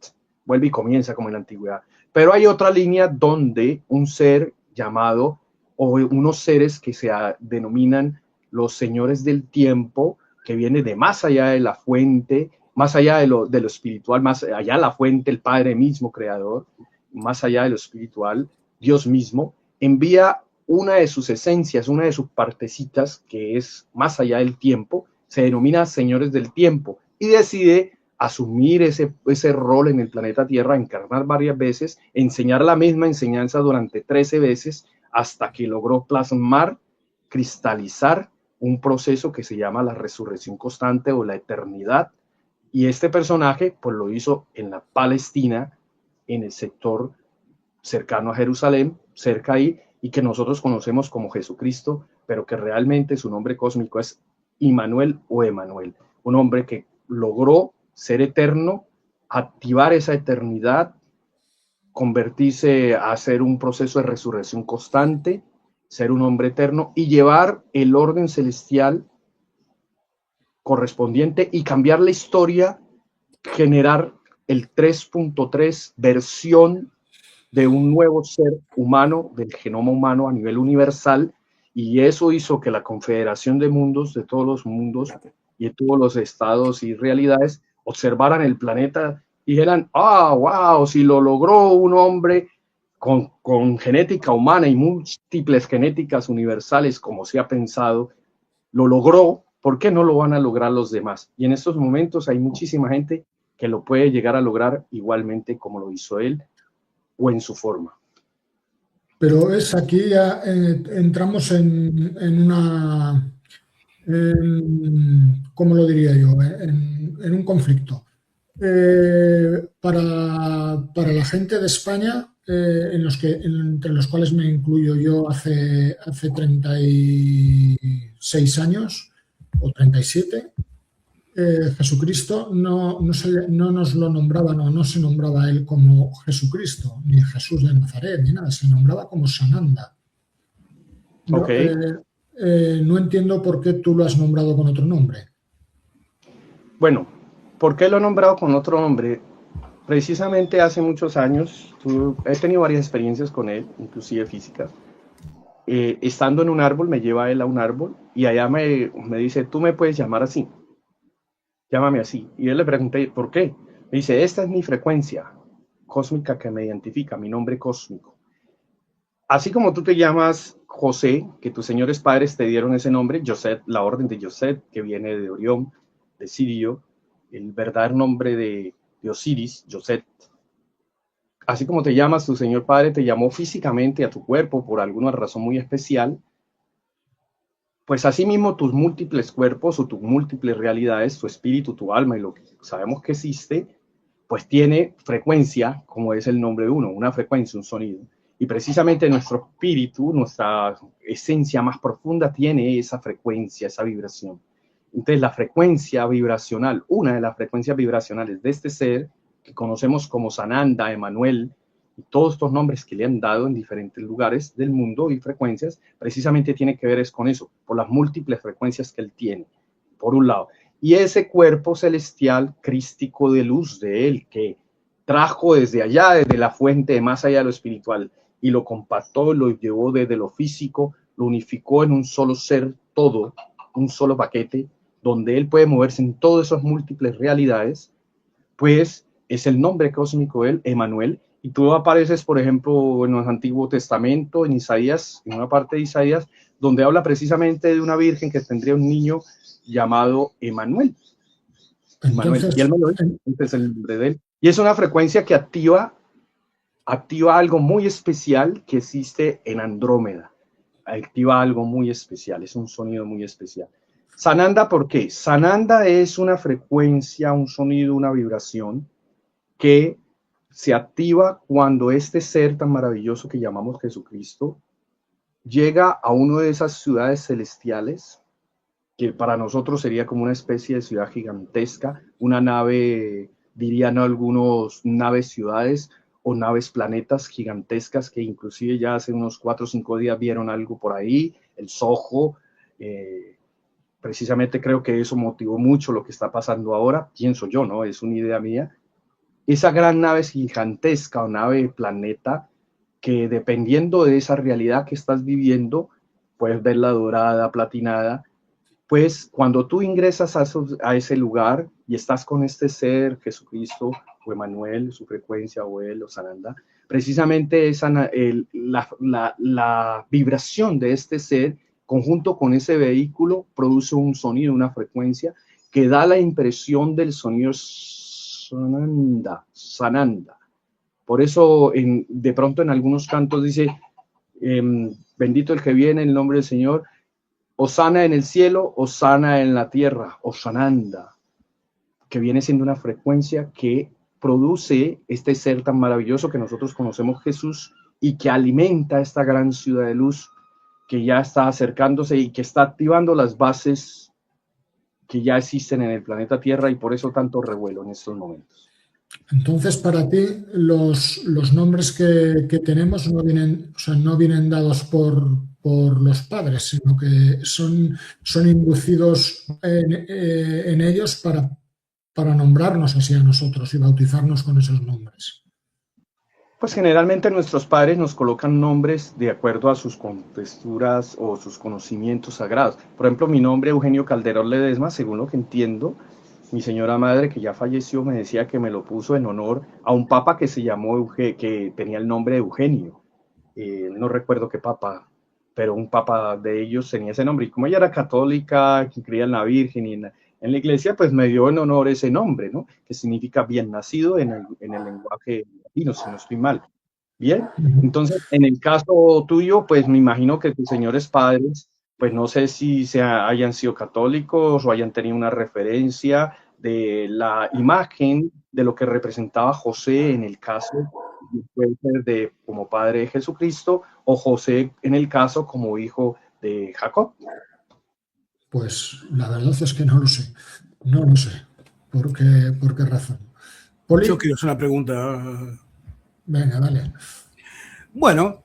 vuelve y comienza como en la antigüedad. Pero hay otra línea donde un ser llamado, o unos seres que se denominan los señores del tiempo, que viene de más allá de la fuente, más allá de lo espiritual, más allá de la fuente, el Padre mismo creador, más allá de lo espiritual, Dios mismo, envía una de sus esencias, una de sus partecitas, que es más allá del tiempo, se denomina señores del tiempo, y decide asumir ese rol en el planeta Tierra, encarnar varias veces, enseñar la misma enseñanza durante 13 veces, hasta que logró plasmar, cristalizar un proceso que se llama la resurrección constante o la eternidad. Y este personaje pues lo hizo en la Palestina, en el sector cercano a Jerusalén, cerca ahí, y que nosotros conocemos como Jesucristo, pero que realmente su nombre cósmico es Immanuel o Emanuel, un hombre que logró ser eterno, activar esa eternidad, convertirse a hacer un proceso de resurrección constante, ser un hombre eterno y llevar el orden celestial correspondiente y cambiar la historia, generar el 3.3 versión de un nuevo ser humano, del genoma humano a nivel universal, y eso hizo que la Confederación de Mundos, de todos los mundos y de todos los estados y realidades, observaran el planeta y dijeran, wow, si lo logró un hombre con genética humana y múltiples genéticas universales, como se ha pensado, lo logró, ¿por qué no lo van a lograr los demás? Y en estos momentos hay muchísima gente que lo puede llegar a lograr igualmente como lo hizo él o en su forma. Pero es aquí ya entramos en una, ¿cómo lo diría yo? En un conflicto. Para la gente de España, entre los cuales me incluyo yo hace 36 años o 37, Jesucristo no nos lo nombraban o no se nombraba a él como Jesucristo, ni Jesús de Nazaret, ni nada, se nombraba como Sananda. No, Okay. No entiendo por qué tú lo has nombrado con otro nombre. Bueno, ¿por qué lo he nombrado con otro nombre? Precisamente hace muchos años he tenido varias experiencias con él, inclusive físicas. Estando en un árbol, me lleva él a un árbol y allá me dice, tú me puedes llamar así, llámame así. Y yo le pregunté, ¿por qué? Me dice, esta es mi frecuencia cósmica que me identifica, mi nombre cósmico. Así como tú te llamas José, que tus señores padres te dieron ese nombre, Yoset, la orden de Yoset, que viene de Orión, de Sirio, el verdadero nombre de Osiris, Yoset. Así como te llamas, tu señor padre te llamó físicamente a tu cuerpo por alguna razón muy especial, pues así mismo tus múltiples cuerpos o tus múltiples realidades, tu espíritu, tu alma y lo que sabemos que existe, pues tiene frecuencia, como es el nombre de uno, una frecuencia, un sonido. Y precisamente nuestro espíritu, nuestra esencia más profunda tiene esa frecuencia, esa vibración. Entonces la frecuencia vibracional, una de las frecuencias vibracionales de este ser, que conocemos como Sananda, Emanuel, y todos estos nombres que le han dado en diferentes lugares del mundo y frecuencias, precisamente tiene que ver es con eso, por las múltiples frecuencias que él tiene, por un lado. Y ese cuerpo celestial crístico de luz de él, que trajo desde allá, desde la fuente, más allá de lo espiritual, y lo compactó, lo llevó desde lo físico, lo unificó en un solo ser, todo, un solo paquete, donde él puede moverse en todas esas múltiples realidades, pues es el nombre cósmico de él, Emanuel. Y tú apareces, por ejemplo, en el Antiguo Testamento, en Isaías, en una parte de Isaías, donde habla precisamente de una virgen que tendría un niño llamado Emanuel. Entonces, y Emanuel es el nombre de él. Y es una frecuencia que activa algo muy especial que existe en Andrómeda. Activa algo muy especial, es un sonido muy especial. Sananda, ¿por qué? Sananda es una frecuencia, un sonido, una vibración que se activa cuando este ser tan maravilloso que llamamos Jesucristo llega a una de esas ciudades celestiales, que para nosotros sería como una especie de ciudad gigantesca, una nave, dirían algunos, naves ciudades o naves planetas gigantescas que inclusive ya hace unos 4 o 5 días vieron algo por ahí, el Soho. Precisamente creo que eso motivó mucho lo que está pasando ahora, pienso yo, ¿no? Es una idea mía. Esa gran nave gigantesca o nave planeta que dependiendo de esa realidad que estás viviendo, puedes verla dorada, platinada, pues cuando tú ingresas a ese lugar y estás con este ser, Jesucristo o Emanuel, su frecuencia o él o Sananda, precisamente la vibración de este ser conjunto con ese vehículo produce un sonido, una frecuencia que da la impresión del sonido Sananda. Por eso de pronto en algunos cantos dice, bendito el que viene en el nombre del Señor, Hosana en el cielo, Hosana en la tierra, Hosananda, que viene siendo una frecuencia que produce este ser tan maravilloso que nosotros conocemos, Jesús, y que alimenta esta gran ciudad de luz que ya está acercándose y que está activando las bases que ya existen en el planeta Tierra y por eso tanto revuelo en estos momentos. Entonces, para ti, los nombres que tenemos no vienen, o sea, no vienen dados por los padres, sino que son inducidos en ellos para nombrarnos así a nosotros y bautizarnos con esos nombres. Pues generalmente nuestros padres nos colocan nombres de acuerdo a sus contexturas o sus conocimientos sagrados. Por ejemplo, mi nombre Eugenio Calderón Ledesma, según lo que entiendo, mi señora madre, que ya falleció, me decía que me lo puso en honor a un papa que se llamó, que tenía el nombre de Eugenio. No recuerdo qué papa, pero un papa de ellos tenía ese nombre. Y como ella era católica, que creía en la Virgen y en la iglesia, pues me dio en honor ese nombre, ¿no? Que significa bien nacido en el lenguaje latino, si no estoy mal. Bien, entonces en el caso tuyo, pues me imagino que tus señores padres, pues no sé si hayan sido católicos o hayan tenido una referencia de la imagen de lo que representaba José en el caso, puede ser de como padre de Jesucristo o José en el caso como hijo de Jacob. Pues la verdad es que no lo sé. No lo sé. ¿Por qué razón? Poli, Yo quiero hacer una pregunta. venga, dale. Bueno,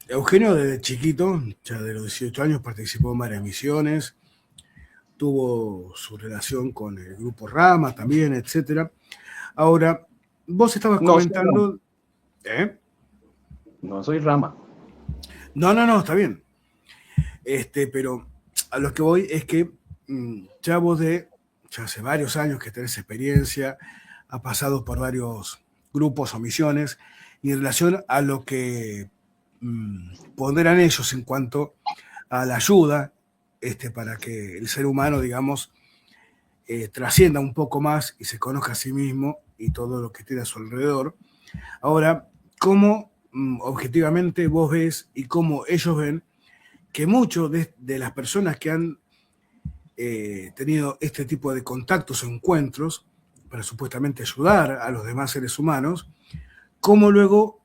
Eugenio desde chiquito, ya de los 18 años, participó en varias misiones, tuvo su relación con el grupo Rama también, etcétera. Ahora, vos estabas comentando... No soy Rama. No, está bien. Pero a lo que voy es que ya vos ya hace varios años que tenés experiencia, has pasado por varios grupos o misiones, y en relación a lo que ponderan ellos en cuanto a la ayuda para que el ser humano, digamos, trascienda un poco más y se conozca a sí mismo y todo lo que tiene a su alrededor. Ahora, ¿cómo objetivamente vos ves y cómo ellos ven que muchos de las personas que han tenido este tipo de contactos o encuentros para supuestamente ayudar a los demás seres humanos, cómo luego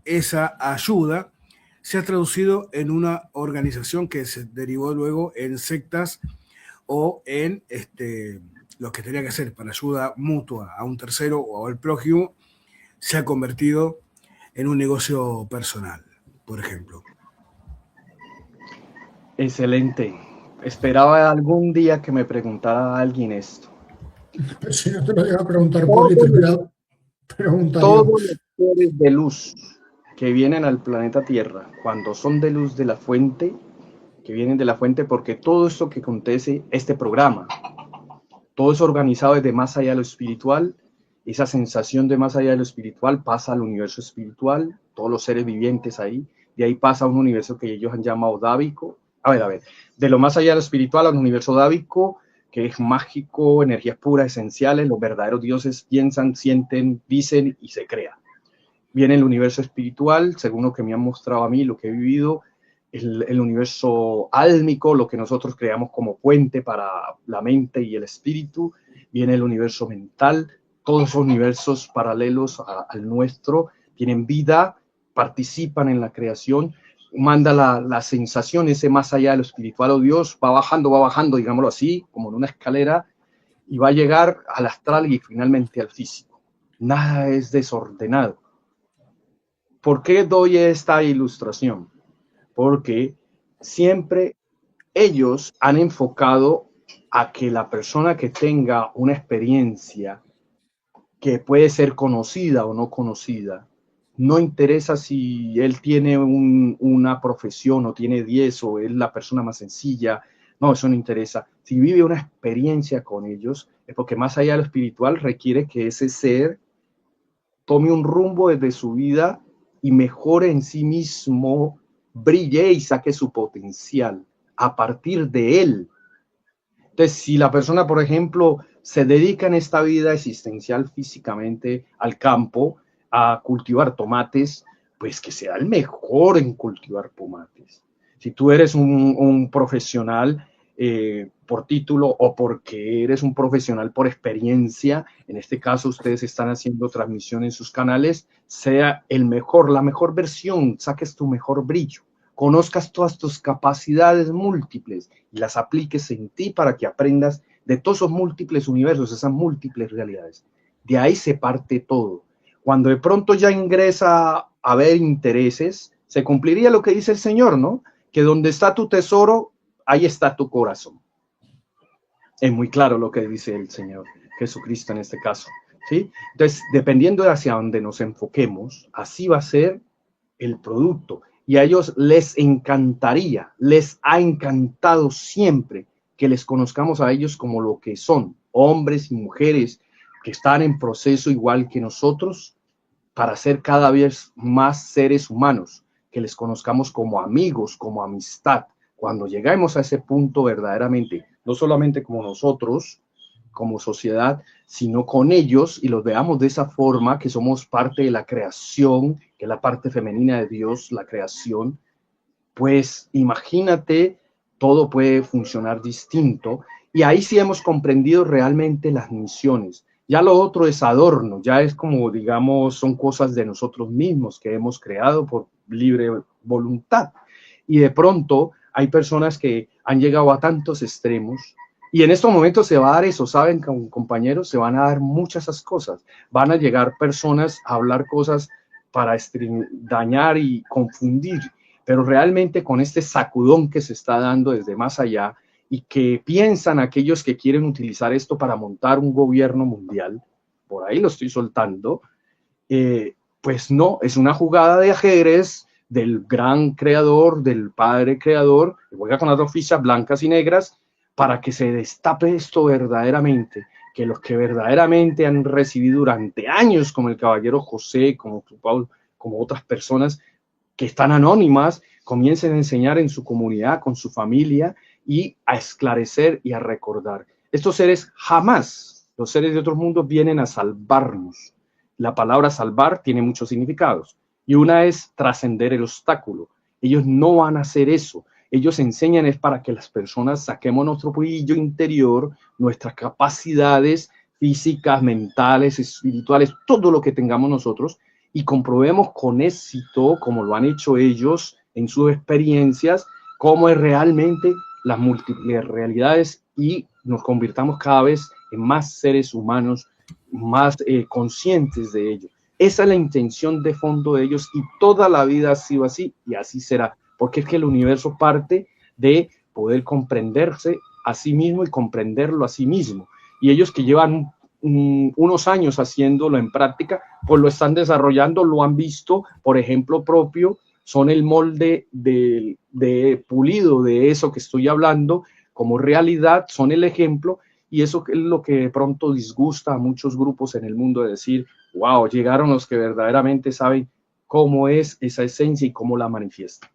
esa ayuda se ha traducido en una organización que se derivó luego en sectas o en lo que tenía que hacer para ayuda mutua a un tercero o al prójimo, se ha convertido en un negocio personal, por ejemplo. Excelente. Esperaba algún día que me preguntara alguien esto. Pero si no te lo llega a preguntar, Poli, te lo preguntaría. Todos los seres de luz que vienen al planeta Tierra, cuando son de luz de la fuente, que vienen de la fuente, porque todo esto que acontece, este programa, todo es organizado desde más allá de lo espiritual, esa sensación de más allá de lo espiritual pasa al universo espiritual, todos los seres vivientes ahí, de ahí pasa a un universo que ellos han llamado dávico, a ver, de lo más allá de lo espiritual a un universo dávico, que es mágico, energías puras, esenciales, los verdaderos dioses piensan, sienten, dicen y se crea. Viene el universo espiritual, según lo que me han mostrado a mí, lo que he vivido, el universo álmico, lo que nosotros creamos como puente para la mente y el espíritu, viene el universo mental, todos esos universos paralelos al nuestro, tienen vida, participan en la creación, manda la sensación, ese más allá de lo espiritual o Dios, va bajando, digámoslo así, como en una escalera, y va a llegar al astral y finalmente al físico. Nada es desordenado. ¿Por qué doy esta ilustración? Porque siempre ellos han enfocado a que la persona que tenga una experiencia que puede ser conocida o no conocida, no interesa si él tiene una profesión o tiene 10 o es la persona más sencilla, no, eso no interesa. Si vive una experiencia con ellos, es porque más allá de lo espiritual requiere que ese ser tome un rumbo desde su vida y mejore en sí mismo, brille y saque su potencial a partir de él. Entonces, si la persona, por ejemplo, se dedica en esta vida existencial físicamente al campo, a cultivar tomates, pues que sea el mejor en cultivar tomates. Si tú eres un profesional por título o porque eres un profesional por experiencia, en este caso ustedes están haciendo transmisión en sus canales, sea el mejor, la mejor versión, saques tu mejor brillo, conozcas todas tus capacidades múltiples y las apliques en ti para que aprendas de todos esos múltiples universos, esas múltiples realidades. De ahí se parte todo. Cuando de pronto ya ingresa a haber intereses, se cumpliría lo que dice el Señor, ¿no? Que donde está tu tesoro, ahí está tu corazón. Es muy claro lo que dice el Señor Jesucristo en este caso, ¿sí? Entonces, dependiendo de hacia dónde nos enfoquemos, así va a ser el producto. Y a ellos les encantaría, les ha encantado siempre que les conozcamos a ellos como lo que son, hombres y mujeres que están en proceso igual que nosotros para ser cada vez más seres humanos, que les conozcamos como amigos, como amistad. Cuando lleguemos a ese punto verdaderamente, no solamente como nosotros, como sociedad, sino con ellos y los veamos de esa forma, que somos parte de la creación, que es la parte femenina de Dios, la creación, pues imagínate, todo puede funcionar distinto y ahí sí hemos comprendido realmente las misiones. Ya lo otro es adorno, ya es como, digamos, son cosas de nosotros mismos que hemos creado por libre voluntad. Y de pronto hay personas que han llegado a tantos extremos y en estos momentos se va a dar eso, ¿saben, compañeros? Se van a dar muchas esas cosas. Van a llegar personas a hablar cosas para dañar y confundir, pero realmente con este sacudón que se está dando desde más allá y que piensan aquellos que quieren utilizar esto para montar un gobierno mundial, por ahí lo estoy soltando, pues no, es una jugada de ajedrez del gran creador, del padre creador, que juega con las dos fichas blancas y negras, para que se destape esto verdaderamente, que los que verdaderamente han recibido durante años, como el caballero José, como Paul, como otras personas que están anónimas, comiencen a enseñar en su comunidad, con su familia, y a esclarecer y a recordar. Estos seres jamás, los seres de otros mundos, vienen a salvarnos. La palabra salvar tiene muchos significados, y una es trascender el obstáculo. Ellos no van a hacer eso. Ellos enseñan es para que las personas saquemos nuestro brillo interior, nuestras capacidades físicas, mentales, espirituales, todo lo que tengamos nosotros, y comprobemos con éxito, como lo han hecho ellos en sus experiencias, cómo es realmente las múltiples realidades y nos convirtamos cada vez en más seres humanos, más conscientes de ello. Esa es la intención de fondo de ellos y toda la vida ha sido así y así será. Porque es que el universo parte de poder comprenderse a sí mismo y comprenderlo a sí mismo. Y ellos que llevan unos años haciéndolo en práctica, pues lo están desarrollando, lo han visto, por ejemplo propio, son el molde de pulido de eso que estoy hablando como realidad, son el ejemplo, y eso es lo que de pronto disgusta a muchos grupos en el mundo, de decir, wow, llegaron los que verdaderamente saben cómo es esa esencia y cómo la manifiesta.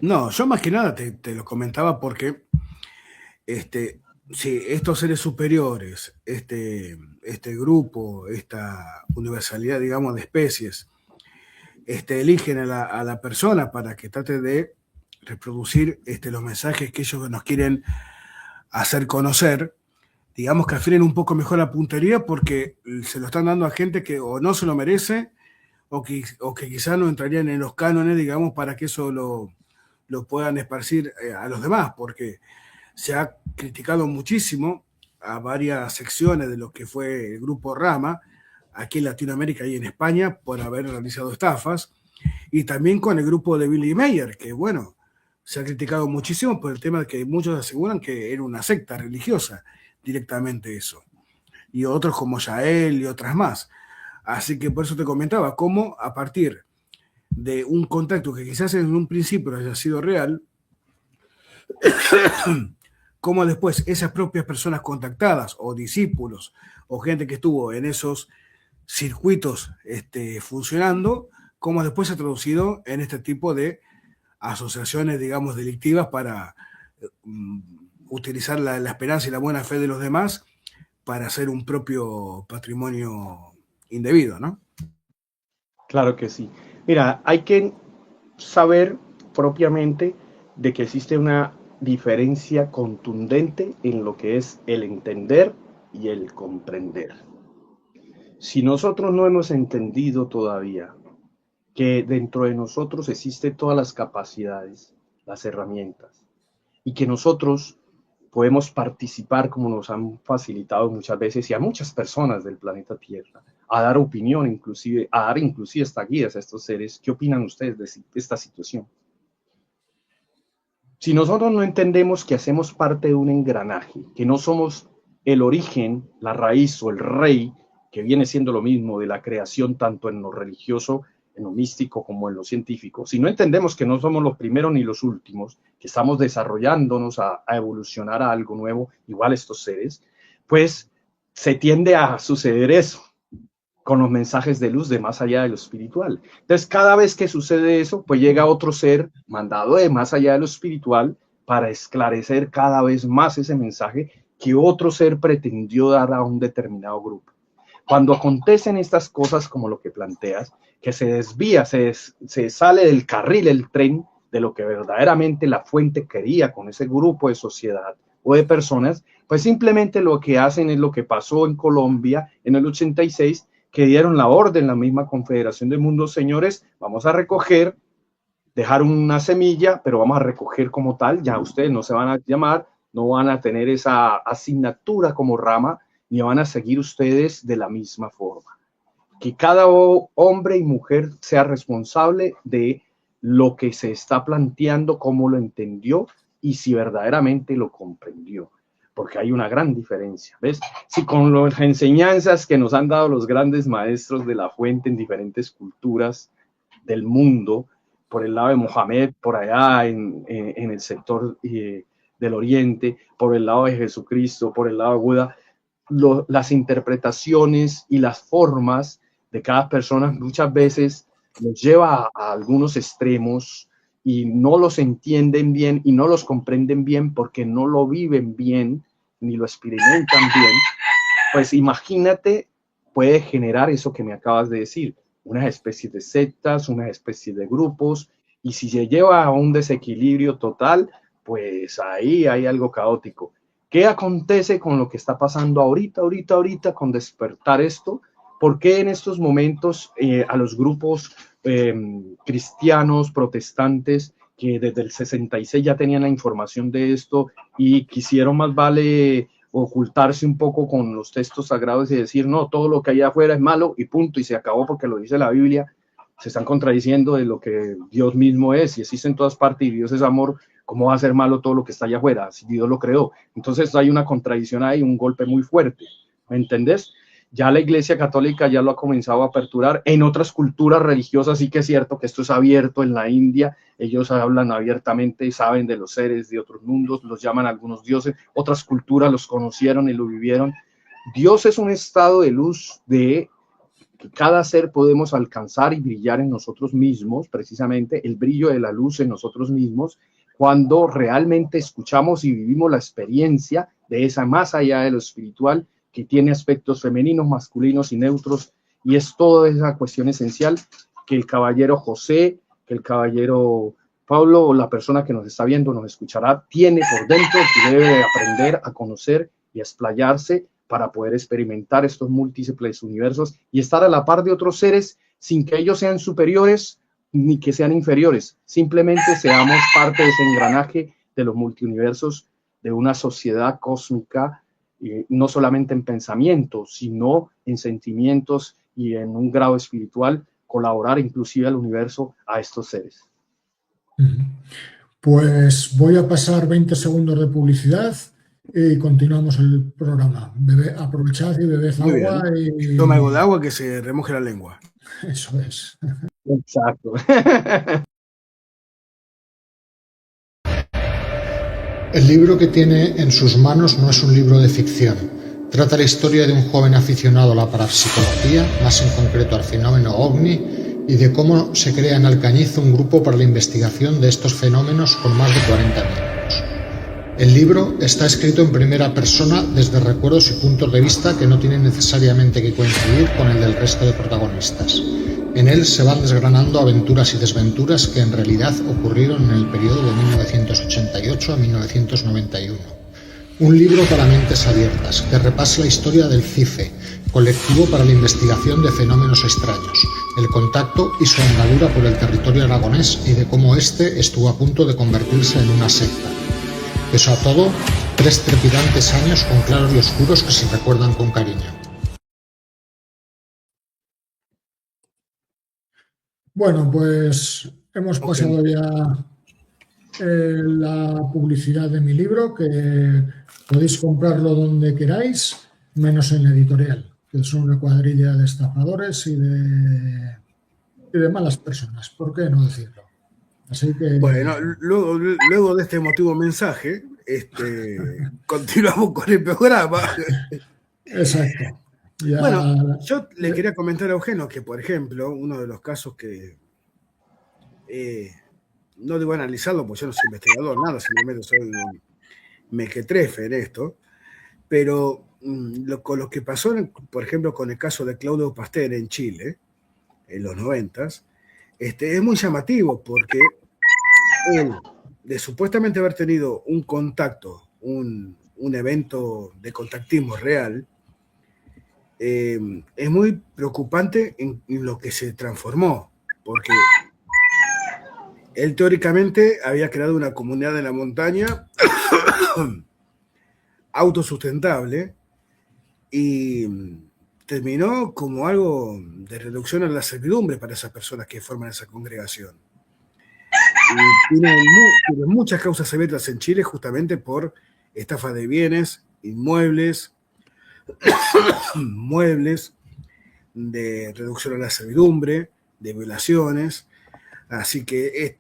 No, yo más que nada te lo comentaba porque si estos seres superiores, este grupo, esta universalidad, digamos, de especies, eligen a la persona para que trate de reproducir los mensajes que ellos nos quieren hacer conocer, digamos que afilen un poco mejor la puntería porque se lo están dando a gente que o no se lo merece o que quizás no entrarían en los cánones, digamos, para que eso lo puedan esparcir a los demás, porque se ha criticado muchísimo a varias secciones de lo que fue el grupo Rama, aquí en Latinoamérica y en España, por haber realizado estafas, y también con el grupo de Billy Mayer, que bueno, se ha criticado muchísimo por el tema de que muchos aseguran que era una secta religiosa, directamente eso, y otros como Yael y otras más. Así que por eso te comentaba cómo a partir de un contacto que quizás en un principio haya sido real, cómo después esas propias personas contactadas o discípulos o gente que estuvo en esos circuitos funcionando, cómo después se ha traducido en este tipo de asociaciones, digamos, delictivas para utilizar la esperanza y la buena fe de los demás para hacer un propio patrimonio indebido, ¿no? Claro que sí. Mira, hay que saber propiamente de que existe una diferencia contundente en lo que es el entender y el comprender. Si nosotros no hemos entendido todavía que dentro de nosotros existen todas las capacidades, las herramientas, y que nosotros podemos participar como nos han facilitado muchas veces y a muchas personas del planeta Tierra, a dar opinión, inclusive, a dar inclusive hasta guías a estos seres. ¿Qué opinan ustedes de esta situación? Si nosotros no entendemos que hacemos parte de un engranaje, que no somos el origen, la raíz o el rey, que viene siendo lo mismo de la creación tanto en lo religioso, en lo místico como en lo científico, si no entendemos que no somos los primeros ni los últimos, que estamos desarrollándonos a evolucionar a algo nuevo, igual estos seres, pues se tiende a suceder eso con los mensajes de luz de más allá de lo espiritual. Entonces, cada vez que sucede eso, pues llega otro ser mandado de más allá de lo espiritual para esclarecer cada vez más ese mensaje que otro ser pretendió dar a un determinado grupo. Cuando acontecen estas cosas como lo que planteas, que se desvía, se sale del carril el tren de lo que verdaderamente la fuente quería con ese grupo de sociedad o de personas, pues simplemente lo que hacen es lo que pasó en Colombia en el 86, que dieron la orden, la misma Confederación del Mundo, señores, vamos a recoger, dejar una semilla, pero vamos a recoger como tal, ya ustedes no se van a llamar, no van a tener esa asignatura como rama, ni van a seguir ustedes de la misma forma. Que cada hombre y mujer sea responsable de lo que se está planteando, cómo lo entendió y si verdaderamente lo comprendió. Porque hay una gran diferencia, ¿ves? Si con las enseñanzas que nos han dado los grandes maestros de la fuente en diferentes culturas del mundo, por el lado de Mohamed, por allá en el sector del Oriente, por el lado de Jesucristo, por el lado de Buda, las interpretaciones y las formas de cada persona muchas veces nos lleva a algunos extremos y no los entienden bien y no los comprenden bien porque no lo viven bien ni lo experimentan bien. Pues imagínate, puede generar eso que me acabas de decir, unas especies de sectas, unas especies de grupos, y si se lleva a un desequilibrio total, pues ahí hay algo caótico. ¿Qué acontece con lo que está pasando ahorita con despertar esto? ¿Por qué en estos momentos a los grupos cristianos, protestantes, que desde el 66 ya tenían la información de esto y quisieron más vale ocultarse un poco con los textos sagrados y decir, no, todo lo que hay afuera es malo y punto, y se acabó porque lo dice la Biblia, se están contradiciendo de lo que Dios mismo es, y existe en todas partes y Dios es amor, ¿cómo va a ser malo todo lo que está allá afuera? Si Dios lo creó. Entonces hay una contradicción ahí, un golpe muy fuerte, ¿me entendés? Ya la Iglesia Católica ya lo ha comenzado a aperturar. En otras culturas religiosas sí que es cierto que esto es abierto. En la India ellos hablan abiertamente, saben de los seres de otros mundos, los llaman algunos dioses. Otras culturas los conocieron y lo vivieron. Dios es un estado de luz de que cada ser podemos alcanzar y brillar en nosotros mismos, precisamente el brillo de la luz en nosotros mismos, cuando realmente escuchamos y vivimos la experiencia de esa más allá de lo espiritual, que tiene aspectos femeninos, masculinos y neutros, y es toda esa cuestión esencial que el caballero José, que el caballero Pablo, o la persona que nos está viendo, nos escuchará, tiene por dentro, que debe aprender a conocer y a explayarse para poder experimentar estos múltiples universos y estar a la par de otros seres sin que ellos sean superiores ni que sean inferiores, simplemente seamos parte de ese engranaje de los multiuniversos de una sociedad cósmica, no solamente en pensamientos, sino en sentimientos y en un grado espiritual, colaborar inclusive al universo a estos seres. Pues voy a pasar 20 segundos de publicidad y continuamos el programa. Aprovechad y bebed agua. Y... Toma algo de agua que se remoje la lengua. Eso es. Exacto. El libro que tiene en sus manos no es un libro de ficción. Trata la historia de un joven aficionado a la parapsicología, más en concreto al fenómeno OVNI, y de cómo se crea en Alcañiz un grupo para la investigación de estos fenómenos con más de 40 miembros. El libro está escrito en primera persona desde recuerdos y puntos de vista que no tienen necesariamente que coincidir con el del resto de protagonistas. En él se van desgranando aventuras y desventuras que en realidad ocurrieron en el periodo de 1988 a 1991. Un libro para mentes abiertas que repasa la historia del CIFE, colectivo para la investigación de fenómenos extraños, el contacto y su andadura por el territorio aragonés y de cómo éste estuvo a punto de convertirse en una secta. Pese a todo, 3 trepidantes años con claros y oscuros que se recuerdan con cariño. Bueno, pues hemos pasado ya la publicidad de mi libro, que podéis comprarlo donde queráis, menos en la editorial, que son una cuadrilla de estafadores y de malas personas, ¿por qué no decirlo? Así que... Bueno, luego de este emotivo mensaje, continuamos con el programa. Exacto. Ya... Bueno, yo le quería comentar a Eugenio que, por ejemplo, uno de los casos que no debo analizarlo, porque yo no soy investigador, nada, simplemente soy un mequetrefe en esto, pero con lo que pasó, por ejemplo, con el caso de Claudio Pasteur en Chile, en los 90s, es muy llamativo porque él, de supuestamente haber tenido un contacto, un evento de contactismo real, es muy preocupante en lo que se transformó, porque él teóricamente había creado una comunidad en la montaña autosustentable y terminó como algo de reducción a la servidumbre para esas personas que forman esa congregación. Y tienen muchas causas abiertas en Chile justamente por estafa de bienes, inmuebles, muebles, de reducción a la servidumbre, de violaciones. Así que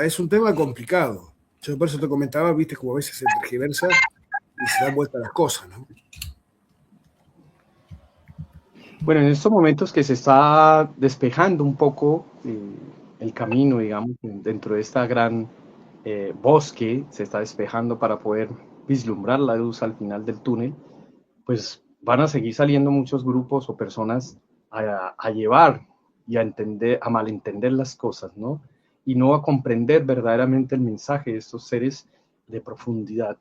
es un tema complicado. Yo por eso te comentaba, viste, como a veces se tergiversa y se dan vuelta las cosas, ¿no? Bueno, en estos momentos que se está despejando un poco el camino, digamos, dentro de esta gran bosque, se está despejando para poder vislumbrar la luz al final del túnel, pues van a seguir saliendo muchos grupos o personas a llevar y a entender, a malentender las cosas, ¿no? Y no a comprender verdaderamente el mensaje de estos seres de profundidad.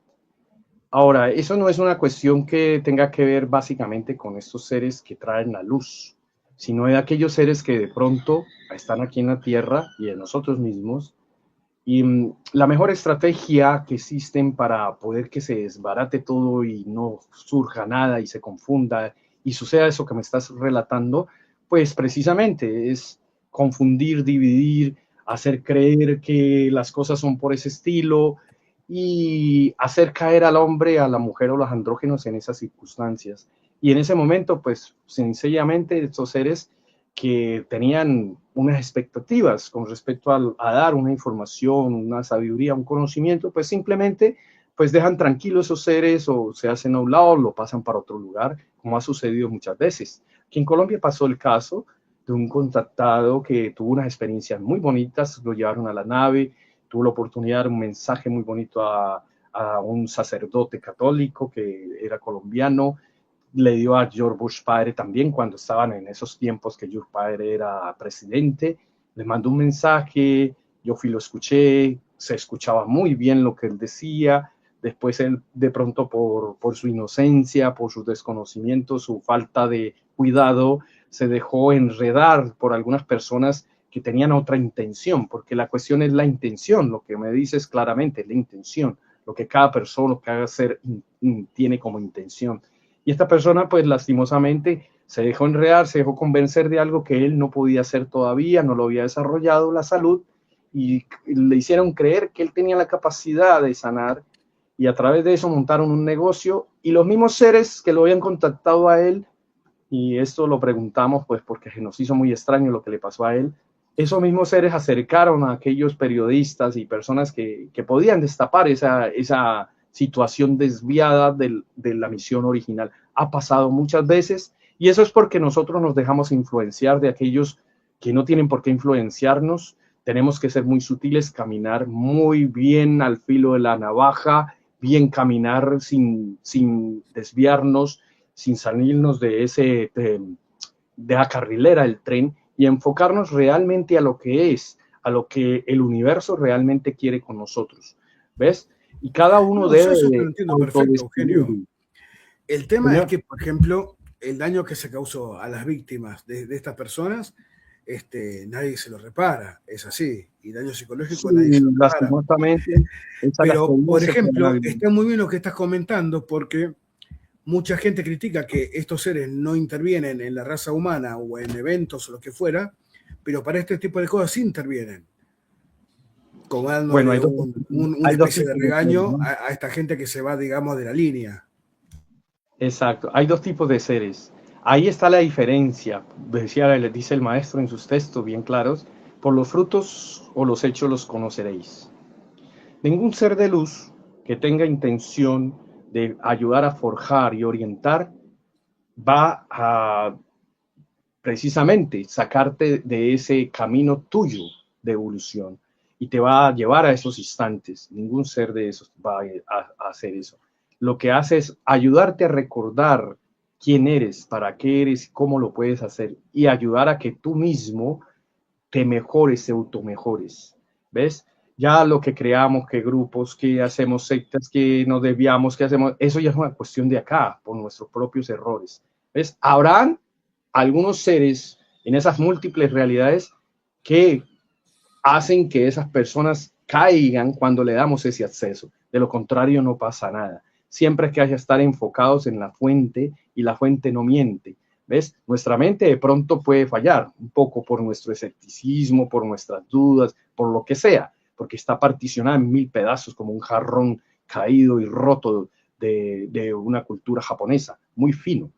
Ahora, eso no es una cuestión que tenga que ver básicamente con estos seres que traen la luz, sino de aquellos seres que de pronto están aquí en la Tierra y en nosotros mismos. Y la mejor estrategia que existen para poder que se desbarate todo y no surja nada y se confunda y suceda eso que me estás relatando, pues precisamente es confundir, dividir, hacer creer que las cosas son por ese estilo y hacer caer al hombre, a la mujer o los andrógenos en esas circunstancias. Y en ese momento, pues sencillamente estos seres que tenían unas expectativas con respecto a dar una información, una sabiduría, un conocimiento, pues simplemente pues dejan tranquilos esos seres o se hacen a un lado, lo pasan para otro lugar, como ha sucedido muchas veces. Aquí en Colombia pasó el caso de un contactado que tuvo unas experiencias muy bonitas, lo llevaron a la nave, tuvo la oportunidad de dar un mensaje muy bonito a un sacerdote católico que era colombiano, le dio a George Bush padre también cuando estaban en esos tiempos que George padre era presidente, le mandó un mensaje, yo fui lo escuché, se escuchaba muy bien lo que él decía, después él de pronto por su inocencia, por su desconocimiento, su falta de cuidado, se dejó enredar por algunas personas que tenían otra intención, porque la cuestión es la intención, lo que me dices claramente, la intención, lo que cada persona, lo que haga hacer tiene como intención. Y esta persona, pues lastimosamente, se dejó enredar, se dejó convencer de algo que él no podía hacer todavía, no lo había desarrollado la salud, y le hicieron creer que él tenía la capacidad de sanar, y a través de eso montaron un negocio, y los mismos seres que lo habían contactado a él, y esto lo preguntamos pues porque nos hizo muy extraño lo que le pasó a él, esos mismos seres acercaron a aquellos periodistas y personas que podían destapar esa situación desviada de la misión original. Ha pasado muchas veces y eso es porque nosotros nos dejamos influenciar de aquellos que no tienen por qué influenciarnos. Tenemos que ser muy sutiles, caminar muy bien al filo de la navaja, bien caminar sin desviarnos, sin salirnos de la carrilera del tren y enfocarnos realmente a lo que es, a lo que el universo realmente quiere con nosotros. ¿Ves? Y cada uno debe... Yo lo entiendo perfecto, Eugenio. El tema es que, por ejemplo, el daño que se causó a las víctimas de estas personas nadie se lo repara, es así. Y daño psicológico Sí, nadie se lo repara. lastimosamente, esa Pero, por experiencia fue ejemplo, la vida. está muy bien lo que estás comentando porque mucha gente critica que estos seres no intervienen en la raza humana o en eventos o lo que fuera, pero para este tipo de cosas sí intervienen, como Bueno, dándole una hay dos especie de tipos de seres, regaño ¿no? a esta gente que se va, digamos, de la línea. Exacto, hay dos tipos de seres. Ahí está la diferencia, les dice el maestro en sus textos bien claros, por los frutos o los hechos los conoceréis. Ningún ser de luz que tenga intención de ayudar a forjar y orientar va a precisamente sacarte de ese camino tuyo de evolución y te va a llevar a esos instantes. Ningún ser de esos va a hacer eso. Lo que hace es ayudarte a recordar quién eres, para qué eres, cómo lo puedes hacer y ayudar a que tú mismo te mejores, te automejores. ¿Ves? Ya lo que creamos, que grupos, que hacemos sectas, que nos desviamos, que hacemos, eso ya es una cuestión de acá, por nuestros propios errores. ¿Ves? Habrán algunos seres en esas múltiples realidades que hacen que esas personas caigan cuando le damos ese acceso. De lo contrario, no pasa nada. Siempre es que hay que estar enfocados en la fuente y la fuente no miente. ¿Ves? Nuestra mente de pronto puede fallar un poco por nuestro escepticismo, por nuestras dudas, por lo que sea, porque está particionada en 1000 pedazos como un jarrón caído y roto de una cultura japonesa, muy fino.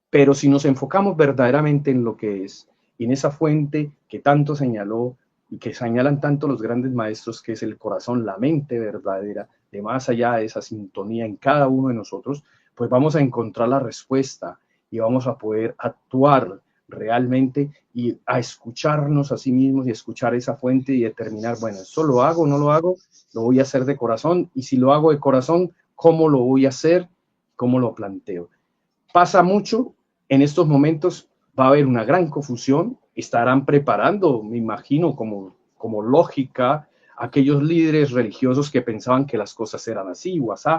Pero si nos enfocamos verdaderamente en lo que es, y en esa fuente que tanto señaló y que señalan tanto los grandes maestros, que es el corazón, la mente verdadera, de más allá de esa sintonía en cada uno de nosotros, pues vamos a encontrar la respuesta y vamos a poder actuar realmente y a escucharnos a sí mismos y escuchar esa fuente y determinar, bueno, ¿eso lo hago o no lo hago? Lo voy a hacer de corazón, y si lo hago de corazón, ¿cómo lo voy a hacer? ¿Cómo lo planteo? Pasa mucho en estos momentos, va a haber una gran confusión, estarán preparando, me imagino, como lógica, aquellos líderes religiosos que pensaban que las cosas eran así o así,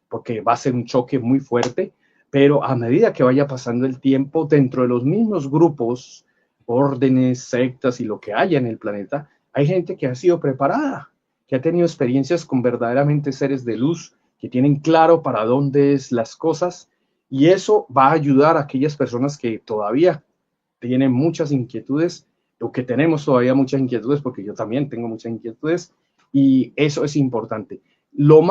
porque va a ser un choque muy fuerte, pero a medida que vaya pasando el tiempo, dentro de los mismos grupos, órdenes, sectas y lo que haya en el planeta, hay gente que ha sido preparada, que ha tenido experiencias con verdaderamente seres de luz, que tienen claro para dónde es las cosas, y eso va a ayudar a aquellas personas que todavía tienen muchas inquietudes, o que tenemos todavía muchas inquietudes, porque yo también tengo muchas inquietudes, y eso es importante. Lo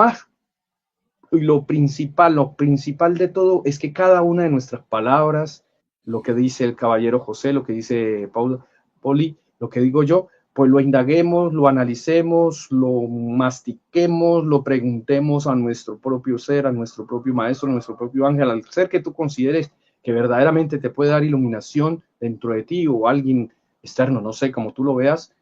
principal de todo es que cada una de nuestras palabras, lo que dice el caballero José, lo que dice Poli, lo que digo yo, pues lo indaguemos, lo analicemos, lo mastiquemos, lo preguntemos a nuestro propio ser, a nuestro propio maestro, a nuestro propio ángel, al ser que tú consideres que verdaderamente te puede dar iluminación dentro de ti, o alguien externo, no sé, como tú lo veas,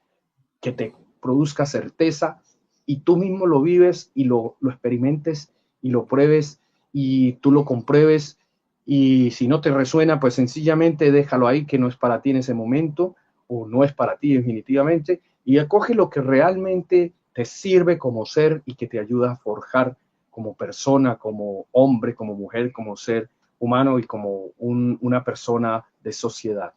que te produzca certeza, y tú mismo lo vives y lo experimentes y lo pruebes y tú lo compruebes, y si no te resuena, pues sencillamente déjalo ahí, que no es para ti en ese momento, o no es para ti definitivamente, y acoge lo que realmente te sirve como ser y que te ayuda a forjar como persona, como hombre, como mujer, como ser humano y como una persona de sociedad.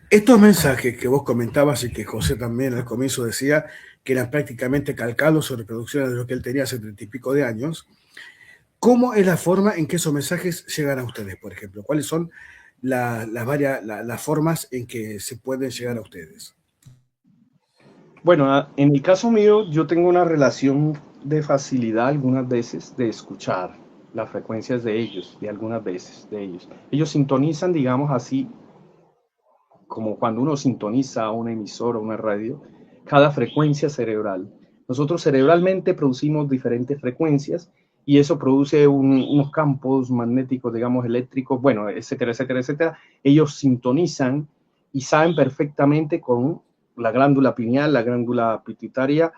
Estos mensajes que vos comentabas y que José también al comienzo decía que eran prácticamente calcados o reproducciones de lo que él tenía hace 30 y pico de años, ¿cómo es la forma en que esos mensajes llegan a ustedes, por ejemplo? ¿Cuáles son las formas en que se pueden llegar a ustedes? Bueno, en el caso mío, yo tengo una relación de facilidad algunas veces de escuchar las frecuencias de ellos, de algunas veces de ellos. Ellos sintonizan, digamos así, como cuando uno sintoniza una emisora o una radio, cada frecuencia cerebral. Nosotros cerebralmente producimos diferentes frecuencias, y eso produce unos campos magnéticos, digamos, eléctricos, bueno, etcétera, etcétera, etcétera. Ellos sintonizan y saben perfectamente con la glándula pineal, la glándula pituitaria,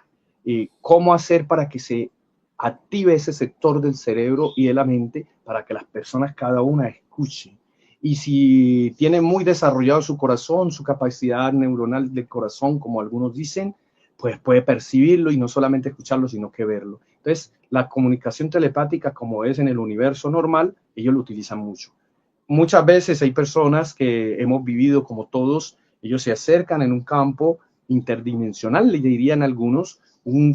cómo hacer para que se active ese sector del cerebro y de la mente, para que las personas cada una escuchen. Y si tiene muy desarrollado su corazón, su capacidad neuronal del corazón, como algunos dicen, pues puede percibirlo y no solamente escucharlo, sino que verlo. Entonces, la comunicación telepática, como es en el universo normal, ellos lo utilizan mucho. muchas veces hay personas que hemos vivido como todos, ellos se acercan en un campo interdimensional, le dirían algunos, un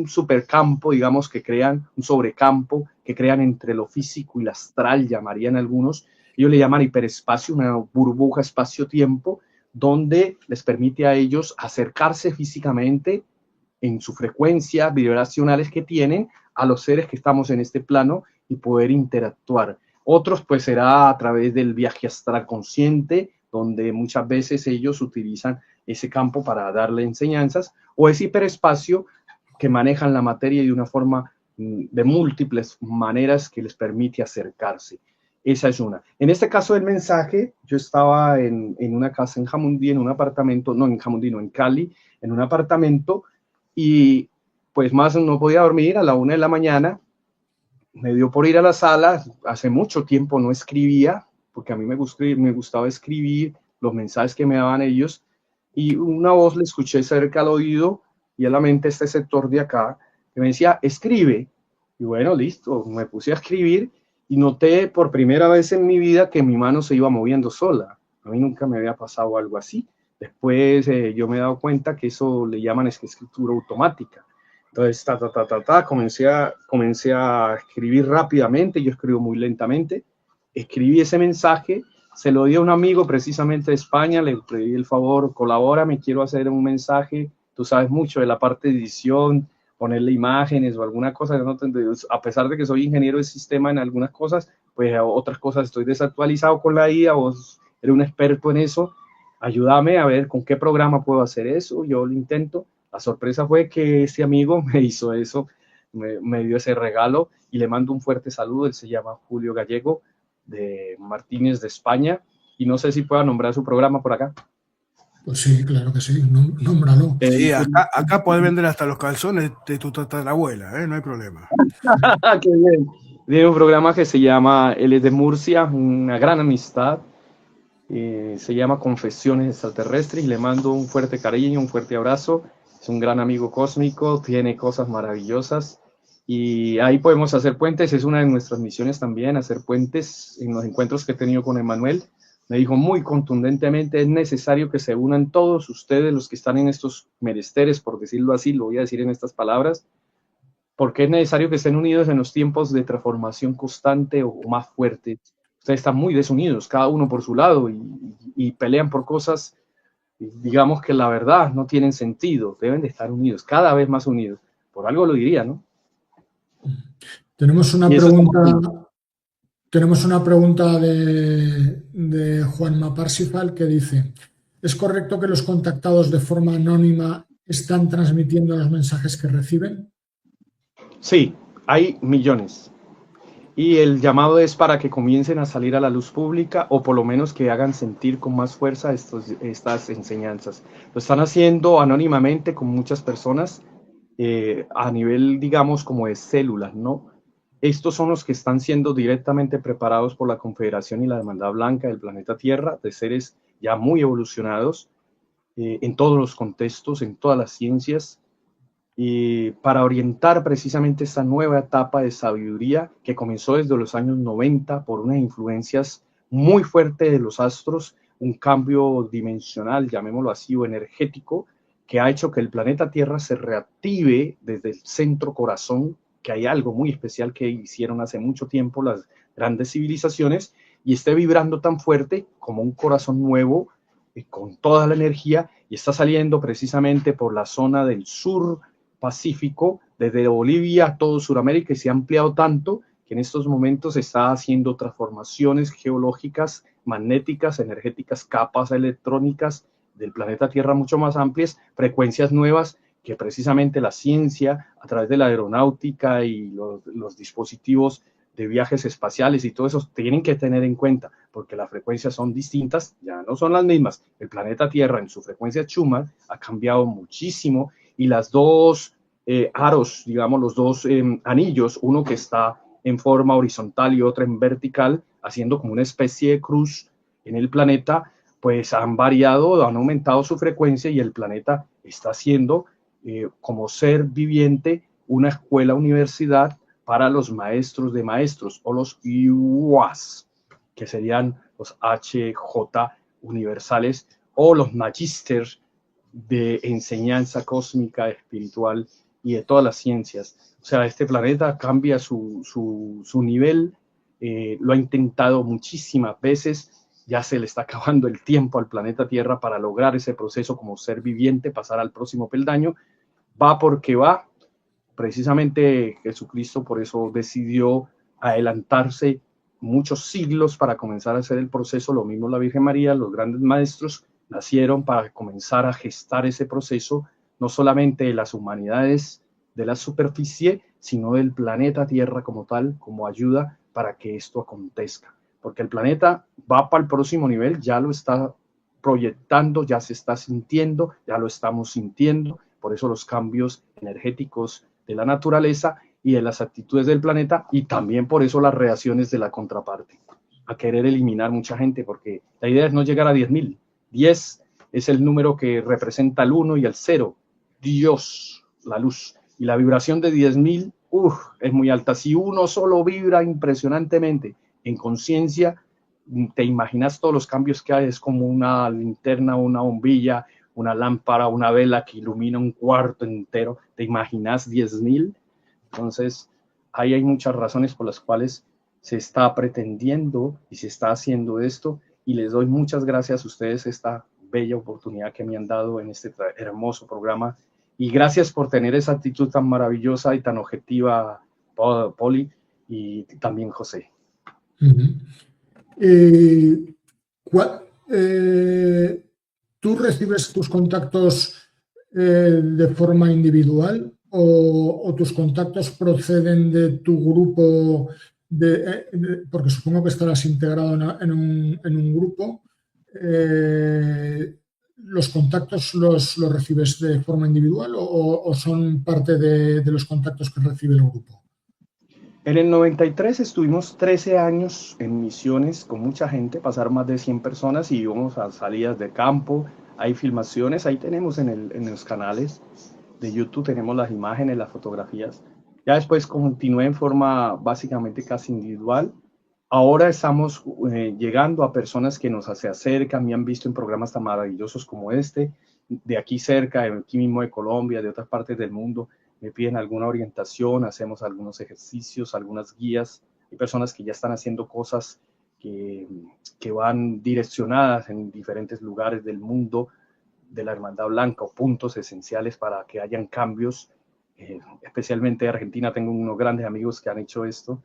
supercampo, digamos, que crean, un sobrecampo que crean entre lo físico y lo astral, llamarían algunos. Ellos le llaman hiperespacio, una burbuja espacio-tiempo, donde les permite a ellos acercarse físicamente en su frecuencia vibracionales que tienen a los seres que estamos en este plano y poder interactuar. Otros pues será a través del viaje astral consciente, donde muchas veces ellos utilizan ese campo para darle enseñanzas, o ese hiperespacio que manejan la materia de una forma de múltiples maneras que les permite acercarse. Esa es una. En este caso del mensaje, yo estaba en una casa en Jamundí, en un apartamento, no en Jamundí, no en Cali, en un apartamento, y pues más no podía dormir. A la 1 de la mañana me dio por ir a la sala. Hace mucho tiempo no escribía, porque a mí me gustaba escribir los mensajes que me daban ellos, y una voz le escuché cerca al oído y a la mente, este sector de acá, que me decía, escribe. Y bueno, listo, me puse a escribir y noté por primera vez en mi vida que mi mano se iba moviendo sola. A mí nunca me había pasado algo así. Después yo me he dado cuenta que eso le llaman escritura automática. Entonces, comencé a escribir rápidamente. Yo escribo muy lentamente. Escribí ese mensaje, se lo di a un amigo precisamente de España, le pedí el favor, colabórame, quiero hacer un mensaje. Tú sabes mucho de la parte de edición, ponerle imágenes o alguna cosa. ¿No? A pesar de que soy ingeniero de sistema en algunas cosas, pues a otras cosas estoy desactualizado con la IA. Vos eres un experto en eso. Ayúdame a ver con qué programa puedo hacer eso. Yo lo intento. La sorpresa fue que ese amigo me hizo eso, me dio ese regalo y le mando un fuerte saludo. Él se llama Julio Gallego, de Martínez de España, y no sé si pueda nombrar su programa por acá. Pues sí, claro que sí, nómbralo. Sí, acá podés vender hasta los calzones de tu tatarabuela, no hay problema. Qué bien. Tiene un programa que se llama, él es de Murcia, una gran amistad, se llama Confesiones Extraterrestres, y le mando un fuerte cariño, un fuerte abrazo. Es un gran amigo cósmico, tiene cosas maravillosas, y ahí podemos hacer puentes. Es una de nuestras misiones también, hacer puentes. En los encuentros que he tenido con Emmanuel, me dijo muy contundentemente, es necesario que se unan todos ustedes, los que están en estos menesteres, por decirlo así, lo voy a decir en estas palabras, porque es necesario que estén unidos en los tiempos de transformación constante o más fuerte. Ustedes están muy desunidos, cada uno por su lado, y pelean por cosas, digamos que la verdad no tienen sentido. Deben de estar unidos, cada vez más unidos. Por algo lo diría, ¿no? Tenemos una pregunta de Juanma Parsifal, que dice: ¿es correcto que los contactados de forma anónima están transmitiendo los mensajes que reciben? Sí, hay millones. Y el llamado es para que comiencen a salir a la luz pública, o por lo menos que hagan sentir con más fuerza estas enseñanzas. Lo están haciendo anónimamente con muchas personas, a nivel, digamos, como de células, ¿no? Estos son los que están siendo directamente preparados por la Confederación y la Hermandad Blanca del planeta Tierra, de seres ya muy evolucionados, en todos los contextos, en todas las ciencias, y para orientar precisamente esta nueva etapa de sabiduría que comenzó desde los años 90 por unas influencias muy fuertes de los astros, un cambio dimensional, llamémoslo así, o energético, que ha hecho que el planeta Tierra se reactive desde el centro corazón, que hay algo muy especial que hicieron hace mucho tiempo las grandes civilizaciones, y esté vibrando tan fuerte como un corazón nuevo, con toda la energía, y está saliendo precisamente por la zona del sur Pacífico, desde Bolivia a todo Sudamérica, y se ha ampliado tanto que en estos momentos está haciendo transformaciones geológicas, magnéticas, energéticas, capas electrónicas del planeta Tierra mucho más amplias, frecuencias nuevas que precisamente la ciencia, a través de la aeronáutica y los dispositivos de viajes espaciales y todo eso, tienen que tener en cuenta, porque las frecuencias son distintas, ya no son las mismas. El planeta Tierra en su frecuencia Schumann ha cambiado muchísimo, y las dos aros, digamos, los dos anillos, uno que está en forma horizontal y otro en vertical, haciendo como una especie de cruz en el planeta, pues han variado, han aumentado su frecuencia, y el planeta está siendo, como ser viviente, una escuela, universidad, para los maestros de maestros o los UAS, que serían los HJ universales o los magísteres de enseñanza cósmica, espiritual y de todas las ciencias. O sea, este planeta cambia su nivel, lo ha intentado muchísimas veces, ya se le está acabando el tiempo al planeta Tierra para lograr ese proceso como ser viviente, pasar al próximo peldaño. Va porque va. Precisamente Jesucristo por eso decidió adelantarse muchos siglos para comenzar a hacer el proceso. Lo mismo la Virgen María, los grandes maestros nacieron para comenzar a gestar ese proceso, no solamente de las humanidades de la superficie, sino del planeta Tierra como tal, como ayuda para que esto acontezca. Porque el planeta va para el próximo nivel, ya lo está proyectando, ya se está sintiendo, ya lo estamos sintiendo. Por eso los cambios energéticos de la naturaleza y de las actitudes del planeta, y también por eso las reacciones de la contraparte, a querer eliminar mucha gente, porque la idea es no llegar a 10.000. 10 es el número que representa el 1 y el 0, Dios, la luz, y la vibración de 10.000 es muy alta. Si uno solo vibra impresionantemente en conciencia, te imaginas todos los cambios que hay. Es como una linterna, una bombilla, una lámpara, una vela que ilumina un cuarto entero. ¿Te imaginas 10.000? Entonces, ahí hay muchas razones por las cuales se está pretendiendo y se está haciendo esto, y les doy muchas gracias a ustedes esta bella oportunidad que me han dado en este hermoso programa, y gracias por tener esa actitud tan maravillosa y tan objetiva, Poli, y también José. ¿Tú recibes tus contactos de forma individual o tus contactos proceden de tu grupo? Porque supongo que estarás integrado en un grupo. ¿Los contactos los recibes de forma individual o son parte de los contactos que recibe el grupo? En el 93 estuvimos 13 años en misiones con mucha gente, pasaron más de 100 personas y íbamos a salidas de campo. Hay filmaciones, ahí tenemos en los canales de YouTube, tenemos las imágenes, las fotografías. Ya después continué en forma básicamente casi individual. Ahora estamos llegando a personas que nos se acercan, me han visto en programas tan maravillosos como este, de aquí cerca, de aquí mismo de Colombia, de otras partes del mundo. Me piden alguna orientación, hacemos algunos ejercicios, algunas guías. Hay personas que ya están haciendo cosas que van direccionadas en diferentes lugares del mundo de la Hermandad Blanca, o puntos esenciales para que hayan cambios. Especialmente en Argentina tengo unos grandes amigos que han hecho esto,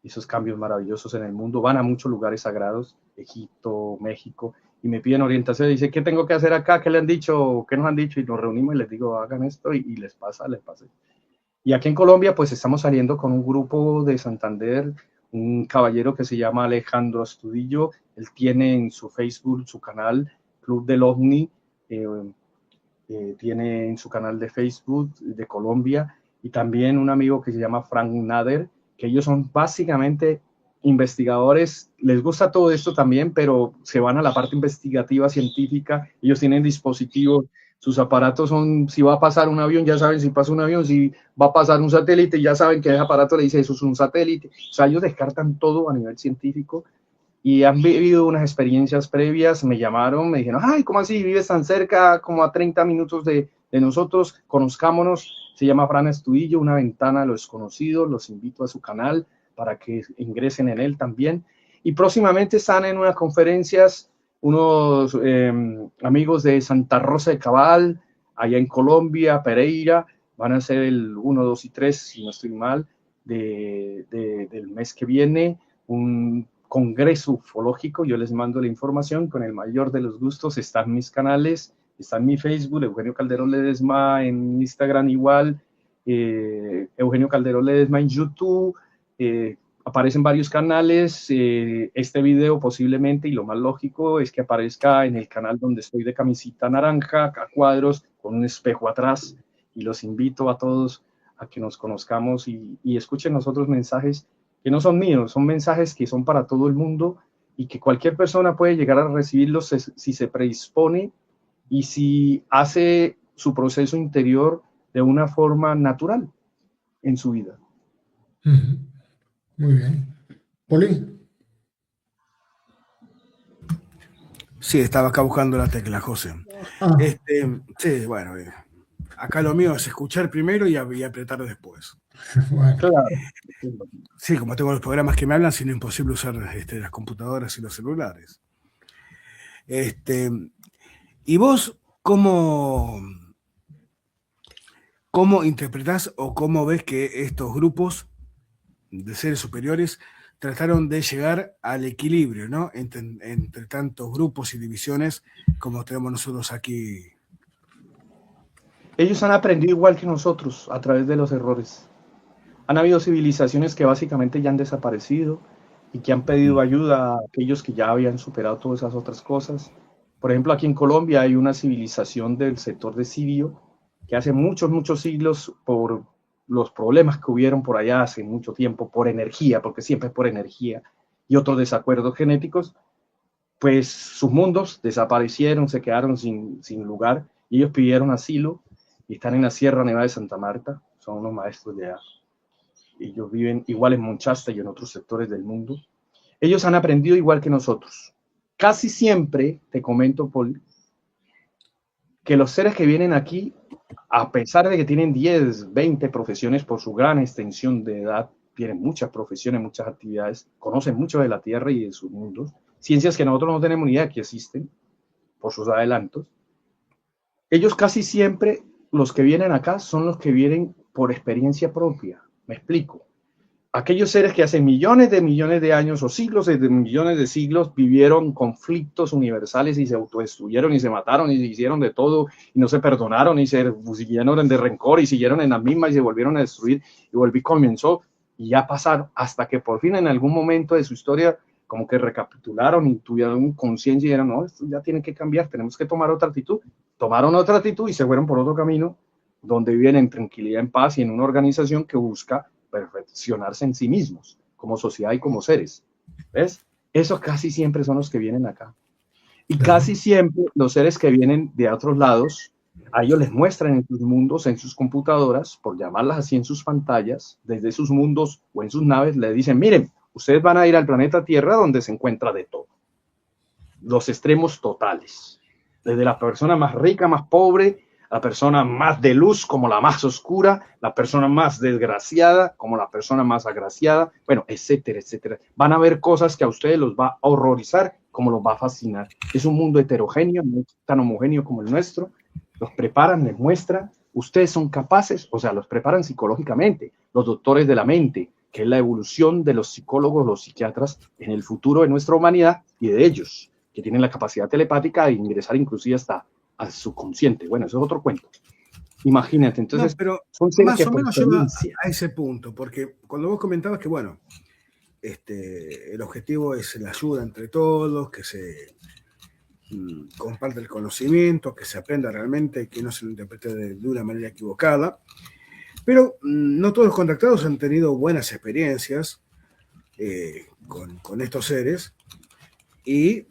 esos cambios maravillosos en el mundo. Van a muchos lugares sagrados, Egipto, México, y me piden orientación. Dice, ¿qué tengo que hacer acá? ¿Qué le han dicho? ¿Qué nos han dicho? Y nos reunimos y les digo, hagan esto, y les pasa. Y aquí en Colombia, pues estamos saliendo con un grupo de Santander, un caballero que se llama Alejandro Astudillo. Él tiene en su Facebook su canal Club del OVNI, tiene en su canal de Facebook de Colombia, y también un amigo que se llama Frank Nader, que ellos son básicamente investigadores. Les gusta todo esto también, pero se van a la parte investigativa, científica. Ellos tienen dispositivos, sus aparatos son, si va a pasar un avión, ya saben si pasa un avión, si va a pasar un satélite, ya saben que ese aparato le dice eso es un satélite. O sea, ellos descartan todo a nivel científico, y han vivido unas experiencias previas. Me llamaron, me dijeron, ay, ¿cómo así? ¿Vives tan cerca, como a 30 minutos de nosotros? Conozcámonos. Se llama Fran Astudillo, Una Ventana a lo Desconocido. Los invito a su canal para que ingresen en él también. Y próximamente están en unas conferencias unos amigos de Santa Rosa de Cabal, allá en Colombia, Pereira. Van a ser el 1, 2 y 3, si no estoy mal, del mes que viene, un congreso ufológico. Yo les mando la información con el mayor de los gustos. Está en mis canales, está en mi Facebook, Eugenio Calderón Ledesma, en Instagram igual, Eugenio Calderón Ledesma en YouTube. Aparecen varios canales. Este video posiblemente, y lo más lógico, es que aparezca en el canal donde estoy de camisita naranja, a cuadros, con un espejo atrás, y los invito a todos a que nos conozcamos y escuchen los otros mensajes que no son míos, son mensajes que son para todo el mundo, y que cualquier persona puede llegar a recibirlos si se predispone y si hace su proceso interior de una forma natural en su vida. Ujú. Muy bien. Poli. Sí, estaba acá buscando la tecla, José. Ah, Sí, bueno, acá lo mío es escuchar primero y apretar después. bueno. Claro. Sí, como tengo los programas que me hablan, sino imposible usar las computadoras y los celulares. Este, ¿Y vos cómo interpretás o cómo ves que estos grupos de seres superiores trataron de llegar al equilibrio, ¿no? Entre tantos grupos y divisiones como tenemos nosotros aquí? Ellos han aprendido igual que nosotros a través de los errores. Han habido civilizaciones que básicamente ya han desaparecido y que han pedido ayuda a aquellos que ya habían superado todas esas otras cosas. Por ejemplo, aquí en Colombia hay una civilización del sector de Sirio que hace muchos, muchos siglos, por los problemas que hubieron por allá hace mucho tiempo, por energía, porque siempre es por energía, y otros desacuerdos genéticos, pues sus mundos desaparecieron, se quedaron sin lugar, y ellos pidieron asilo y están en la Sierra Nevada de Santa Marta, son unos maestros de allá. Ellos viven igual en Monchasta y en otros sectores del mundo. Ellos han aprendido igual que nosotros. Casi siempre, te comento, Paul, que los seres que vienen aquí, a pesar de que tienen 10, 20 profesiones por su gran extensión de edad, tienen muchas profesiones, muchas actividades, conocen mucho de la Tierra y de sus mundos, ciencias que nosotros no tenemos ni idea que existen por sus adelantos. Ellos casi siempre, los que vienen acá, son los que vienen por experiencia propia. Me explico. Aquellos seres que hace millones de años o siglos de millones de siglos vivieron conflictos universales y se autodestruyeron y se mataron y se hicieron de todo y no se perdonaron y se siguieron de rencor y siguieron en la misma y se volvieron a destruir y comenzó y ya pasaron hasta que por fin en algún momento de su historia como que recapitularon y tuvieron conciencia y dijeron, no, esto ya tiene que cambiar, tenemos que tomar otra actitud. Tomaron otra actitud y se fueron por otro camino donde viven en tranquilidad, en paz y en una organización que busca perfeccionarse en sí mismos, como sociedad y como seres. ¿Ves? Esos casi siempre son los que vienen acá. Y casi siempre los seres que vienen de otros lados, a ellos les muestran en sus mundos, en sus computadoras, por llamarlas así, en sus pantallas, desde sus mundos o en sus naves, le dicen, miren, ustedes van a ir al planeta Tierra donde se encuentra de todo. Los extremos totales. Desde la persona más rica, más pobre, la persona más de luz como la más oscura, la persona más desgraciada como la persona más agraciada, bueno, etcétera, etcétera. Van a ver cosas que a ustedes los va a horrorizar como los va a fascinar. Es un mundo heterogéneo, no es tan homogéneo como el nuestro. Los preparan, les muestran, ustedes son capaces, o sea, los preparan psicológicamente, los doctores de la mente, que es la evolución de los psicólogos, los psiquiatras en el futuro de nuestra humanidad y de ellos, que tienen la capacidad telepática de ingresar inclusive hasta al subconsciente. Bueno, eso es otro cuento. Imagínate, entonces, No, pero son seres más que o por menos lleva experiencia. a ese punto, porque cuando vos comentabas que, bueno, el objetivo es la ayuda entre todos, que se comparte el conocimiento, que se aprenda realmente, que no se lo interprete de una manera equivocada, pero no todos los contactados han tenido buenas experiencias con estos seres y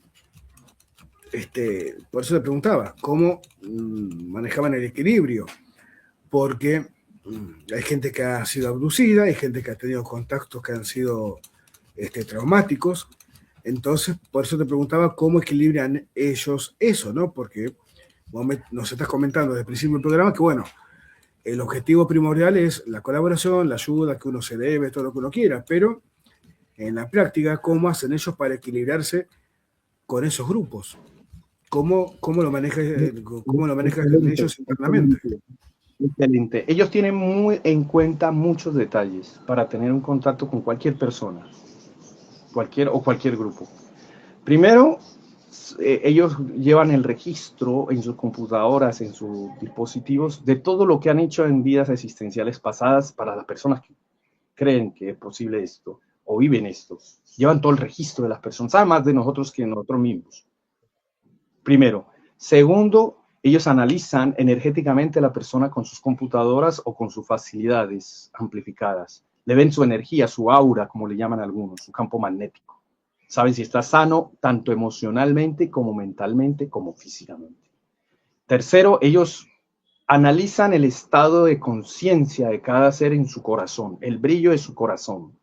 por eso te preguntaba, ¿cómo manejaban el equilibrio? Porque hay gente que ha sido abducida, hay gente que ha tenido contactos que han sido traumáticos, entonces por eso te preguntaba cómo equilibran ellos eso, ¿no? Porque nos estás comentando desde el principio del programa que, bueno, el objetivo primordial es la colaboración, la ayuda, que uno se debe, todo lo que uno quiera, pero en la práctica, ¿cómo hacen ellos para equilibrarse con esos grupos? ¿Cómo lo manejan Excelente, ellos internamente? excelente, excelente. Ellos tienen muy en cuenta muchos detalles para tener un contacto con cualquier persona, cualquier grupo. Primero, ellos llevan el registro en sus computadoras, en sus dispositivos, de todo lo que han hecho en vidas existenciales pasadas para las personas que creen que es posible esto o viven esto. Llevan todo el registro de las personas, saben más de nosotros que nosotros mismos. Primero. Segundo, ellos analizan energéticamente a la persona con sus computadoras o con sus facilidades amplificadas. Le ven su energía, su aura, como le llaman algunos, su campo magnético. Saben si está sano tanto emocionalmente como mentalmente como físicamente. Tercero, ellos analizan el estado de conciencia de cada ser en su corazón, el brillo de su corazón.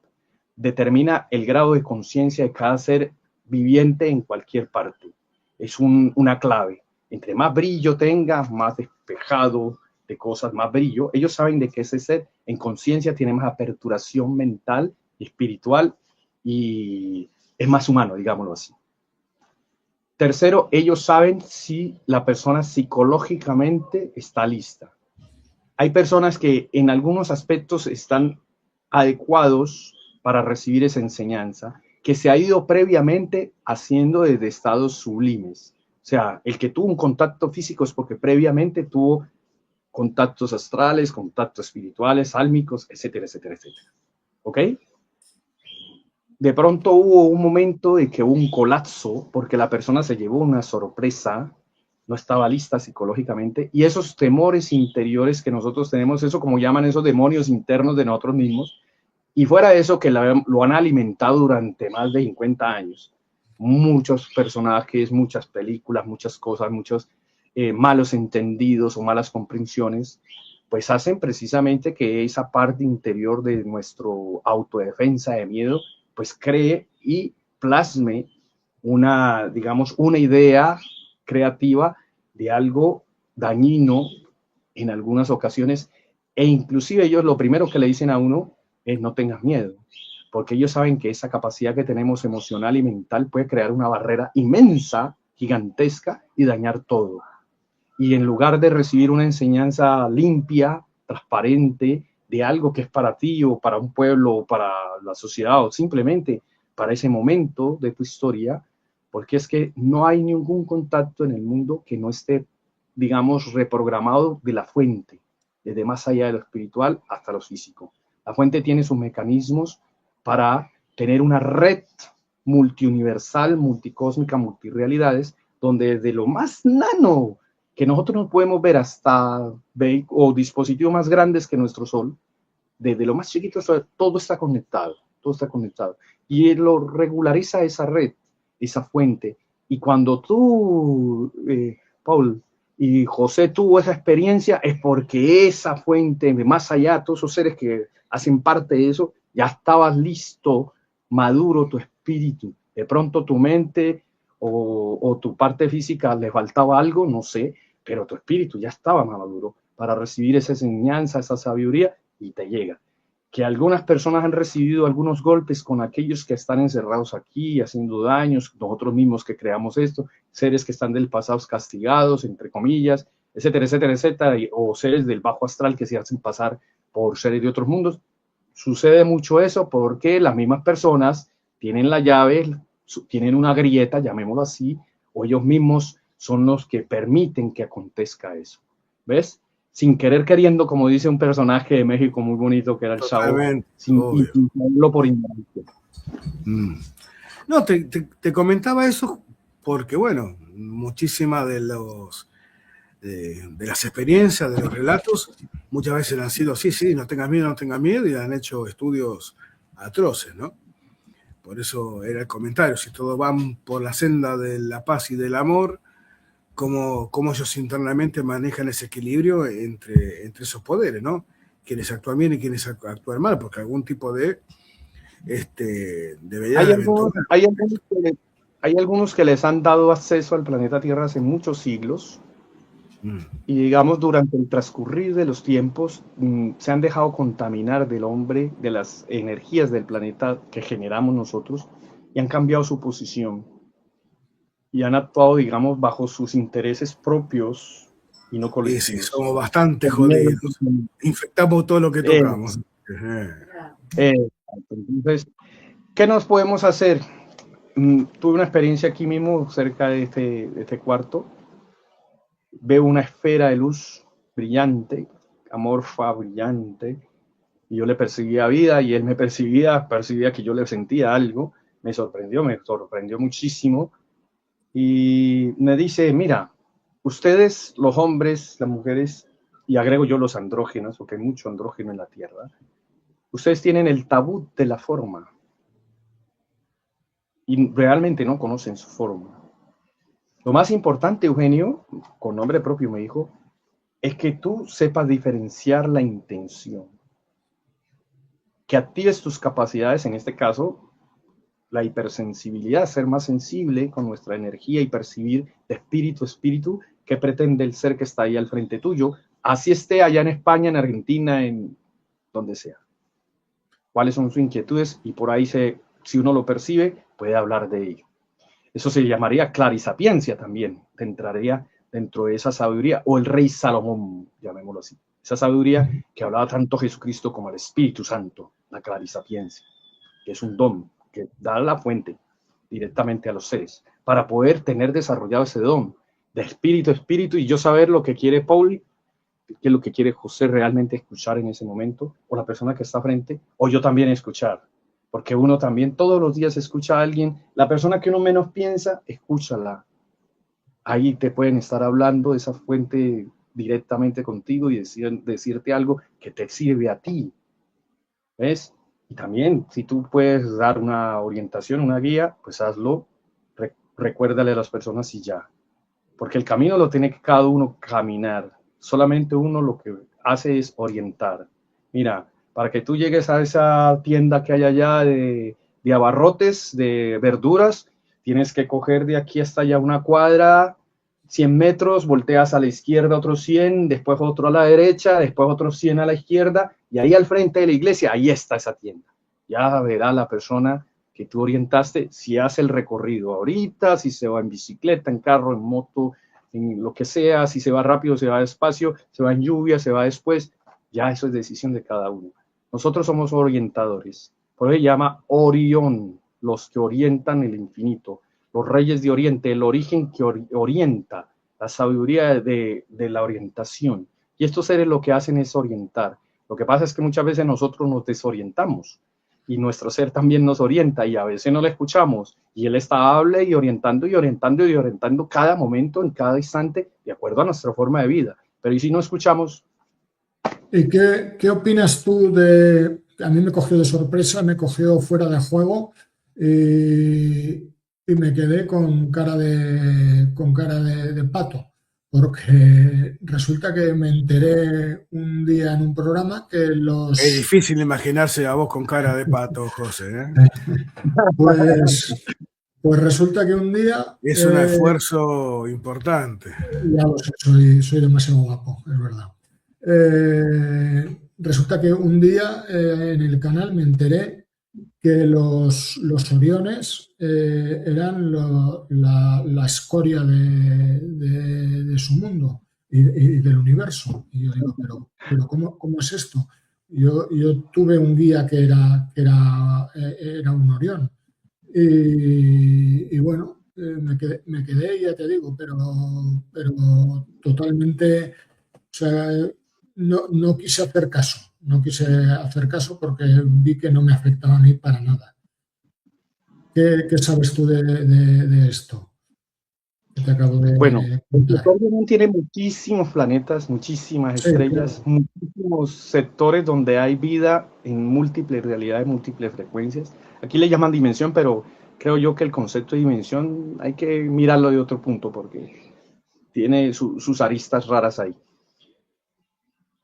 Determina el grado de conciencia de cada ser viviente en cualquier parte. Es una clave. Entre más brillo tenga, más despejado de cosas, más brillo. Ellos saben de que ese ser en conciencia tiene más aperturación mental, espiritual y es más humano, digámoslo así. Tercero, ellos saben si la persona psicológicamente está lista. Hay personas que en algunos aspectos están adecuados para recibir esa enseñanza, que se ha ido previamente haciendo desde estados sublimes. O sea, el que tuvo un contacto físico es porque previamente tuvo contactos astrales, contactos espirituales, álmicos, etcétera, etcétera, etcétera. ¿Ok? De pronto hubo un momento de que hubo un colapso porque la persona se llevó una sorpresa, no estaba lista psicológicamente, y esos temores interiores que nosotros tenemos, eso como llaman esos demonios internos de nosotros mismos, y fuera de eso que lo han alimentado durante más de 50 años. Muchos personajes, muchas películas, muchas cosas, muchos malos entendidos o malas comprensiones, pues hacen precisamente que esa parte interior de nuestro autodefensa de miedo pues cree y plasme una, digamos, una idea creativa de algo dañino en algunas ocasiones, e inclusive ellos lo primero que le dicen a uno es no tengas miedo, porque ellos saben que esa capacidad que tenemos emocional y mental puede crear una barrera inmensa, gigantesca y dañar todo. Y en lugar de recibir una enseñanza limpia, transparente, de algo que es para ti o para un pueblo o para la sociedad o simplemente para ese momento de tu historia, porque es que no hay ningún contacto en el mundo que no esté, digamos, reprogramado de la fuente, desde más allá de lo espiritual hasta lo físico. La fuente tiene sus mecanismos para tener una red multiuniversal, multicósmica, multirealidades, donde desde lo más nano que nosotros no podemos ver hasta o dispositivos más grandes que nuestro Sol, desde lo más chiquito, todo está conectado, todo está conectado. Y lo regulariza esa red, esa fuente. Y cuando tú, Paul y José tuvo esa experiencia, es porque esa fuente, más allá, todos esos seres que hacen parte de eso, ya estabas listo, maduro tu espíritu. De pronto tu mente o tu parte física le faltaba algo, no sé, pero tu espíritu ya estaba maduro para recibir esa enseñanza, esa sabiduría, y te llega. Que algunas personas han recibido algunos golpes con aquellos que están encerrados aquí, haciendo daños, nosotros mismos que creamos esto, seres que están del pasado castigados, entre comillas, etcétera, etcétera, etcétera, o seres del bajo astral que se hacen pasar por seres de otros mundos. Sucede mucho eso porque las mismas personas tienen la llave, tienen una grieta, llamémoslo así, o ellos mismos son los que permiten que acontezca eso. ¿Ves? Sin querer queriendo, como dice un personaje de México muy bonito que era el Chavo, sin intentarlo por ignorancia. No, te comentaba eso porque, bueno, muchísimas de las experiencias, de los relatos, muchas veces han sido, sí, no tengas miedo, y han hecho estudios atroces, ¿no? Por eso era el comentario, si todos van por la senda de la paz y del amor, cómo ellos internamente manejan ese equilibrio entre esos poderes, ¿no? Quienes actúan bien y quienes actúan mal, porque algún tipo de hay algunos que les han dado acceso al planeta Tierra hace muchos siglos, y digamos durante el transcurrir de los tiempos se han dejado contaminar del hombre, de las energías del planeta que generamos nosotros, y han cambiado su posición y han actuado, digamos, bajo sus intereses propios y no colectivos. Sí, somos bastante jodidos. Infectamos todo lo que tocamos. Entonces, ¿qué nos podemos hacer? Tuve una experiencia aquí mismo, cerca de este cuarto. Veo una esfera de luz brillante, amorfa, brillante, y yo le percibía vida y él me percibía que yo le sentía algo. Me sorprendió muchísimo. Y me dice, mira, ustedes, los hombres, las mujeres, y agrego yo los andrógenos, porque hay mucho andrógeno en la Tierra, ustedes tienen el tabú de la forma y realmente no conocen su forma. Lo más importante, Eugenio, con nombre propio me dijo, es que tú sepas diferenciar la intención, que actives tus capacidades, en este caso, la hipersensibilidad, ser más sensible con nuestra energía y percibir de espíritu a espíritu qué pretende el ser que está ahí al frente tuyo, así esté allá en España, en Argentina, en donde sea. Cuáles son sus inquietudes y por ahí, si uno lo percibe, puede hablar de ello. Eso se llamaría clarisapiencia también, te entraría dentro de esa sabiduría, o el rey Salomón, llamémoslo así, esa sabiduría que hablaba tanto Jesucristo como el Espíritu Santo, la clarisapiencia, que es un don que da la fuente directamente a los seres, para poder tener desarrollado ese don de espíritu a espíritu y yo saber lo que quiere Paul, qué es lo que quiere José realmente escuchar en ese momento, o la persona que está frente, o yo también escuchar. Porque uno también todos los días escucha a alguien, la persona que uno menos piensa, escúchala. Ahí te pueden estar hablando de esa fuente directamente contigo y decirte algo que te sirve a ti. ¿Ves? Y también, si tú puedes dar una orientación, una guía, pues hazlo. Recuérdale a las personas y ya. Porque el camino lo tiene que cada uno caminar. Solamente uno lo que hace es orientar. Mira, para que tú llegues a esa tienda que hay allá de abarrotes, de verduras, tienes que coger de aquí hasta allá una cuadra, 100 metros, volteas a la izquierda otros 100, después otro a la derecha, después otros 100 a la izquierda, y ahí al frente de la iglesia, ahí está esa tienda. Ya verá la persona que tú orientaste si hace el recorrido ahorita, si se va en bicicleta, en carro, en moto, en lo que sea, si se va rápido, se va despacio, se va en lluvia, se va después, ya eso es decisión de cada uno. Nosotros somos orientadores, por eso se llama Orión, los que orientan el infinito, los reyes de Oriente, el origen que orienta, la sabiduría de la orientación. Y estos seres lo que hacen es orientar. Lo que pasa es que muchas veces nosotros nos desorientamos y nuestro ser también nos orienta y a veces no le escuchamos y él está hable y orientando y orientando y orientando cada momento, en cada instante, de acuerdo a nuestra forma de vida. Pero ¿y si no escuchamos? ¿Y qué opinas tú de... A mí me cogió de sorpresa, me cogió fuera de juego y me quedé con cara de pato, porque resulta que me enteré un día en un programa que Es difícil imaginarse a vos con cara de pato, José, ¿eh? Pues resulta que un día... Es un esfuerzo importante. Ya lo sé, soy demasiado guapo, es verdad. Resulta que un día en el canal me enteré que los Oriones eran la escoria de su mundo y del universo. Y yo digo, pero ¿cómo es esto? Yo tuve un guía que era un Orión. Y bueno, me quedé, ya te digo, pero totalmente, o sea, no quise hacer caso. No quise hacer caso porque vi que no me afectaba a mí para nada. ¿Qué sabes tú de esto que te acabo de Bueno, contar? el Orión tiene muchísimos planetas, muchísimas estrellas, Claro. muchísimos sectores donde hay vida en múltiples realidades, múltiples frecuencias. Aquí le llaman dimensión, pero creo yo que el concepto de dimensión hay que mirarlo de otro punto porque tiene sus aristas raras ahí.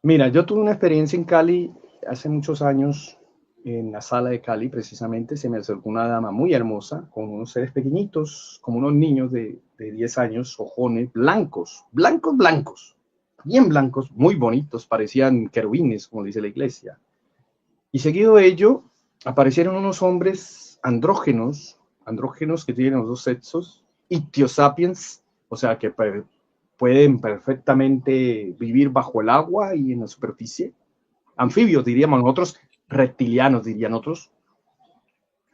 Mira, yo tuve una experiencia en Cali hace muchos años, en la sala de Cali precisamente, se me acercó una dama muy hermosa, con unos seres pequeñitos, como unos niños de 10 años, ojones, blancos, bien blancos, muy bonitos, parecían querubines, como dice la iglesia. Y seguido de ello, aparecieron unos hombres andrógenos que tienen los dos sexos, ictiosapiens, o sea que pueden perfectamente vivir bajo el agua y en la superficie. Anfibios, diríamos nosotros, reptilianos, dirían otros.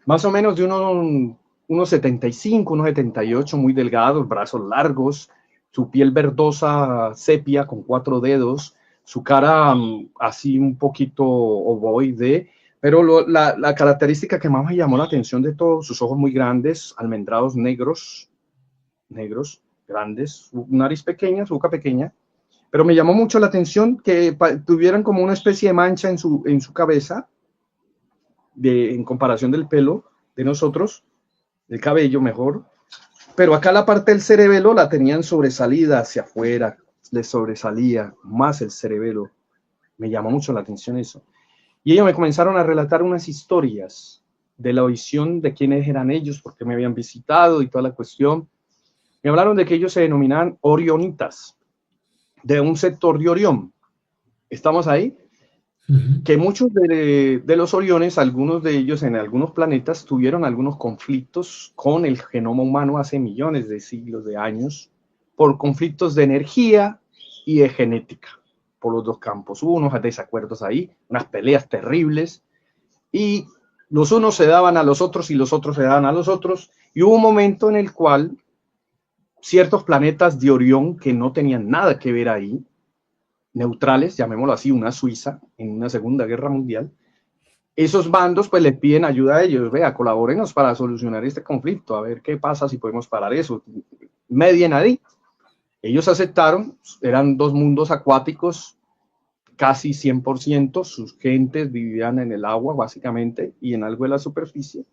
Más o menos de unos 75, unos 78, muy delgados, brazos largos, su piel verdosa, sepia, con 4 dedos, su cara así un poquito ovoide, pero la característica que más me llamó la atención de todos, sus ojos muy grandes, almendrados, negros, grandes, su nariz pequeña, su boca pequeña, pero me llamó mucho la atención que tuvieran como una especie de mancha en su cabeza, en comparación del pelo de nosotros, del cabello mejor, pero acá la parte del cerebelo la tenían sobresalida hacia afuera, les sobresalía más el cerebelo. Me llamó mucho la atención eso. Y ellos me comenzaron a relatar unas historias de la visión de quiénes eran ellos, por qué me habían visitado y toda la cuestión. Me hablaron de que ellos se denominaban orionitas, de un sector de Orión. ¿Estamos ahí? Que muchos de los Oriones, algunos de ellos en algunos planetas, tuvieron algunos conflictos con el genoma humano hace millones de siglos de años, por conflictos de energía y de genética, por los dos campos. Hubo unos desacuerdos ahí, unas peleas terribles, y los unos se daban a los otros y los otros se daban a los otros, y hubo un momento en el cual ciertos planetas de Orión que no tenían nada que ver ahí, neutrales, llamémoslo así, una Suiza en una Segunda Guerra Mundial, esos bandos pues les piden ayuda a ellos, vea, colabórenos para solucionar este conflicto, a ver qué pasa si podemos parar eso, medien ahí. Ellos aceptaron, eran dos mundos acuáticos, casi 100%, sus gentes vivían en el agua básicamente y en algo de la superficie.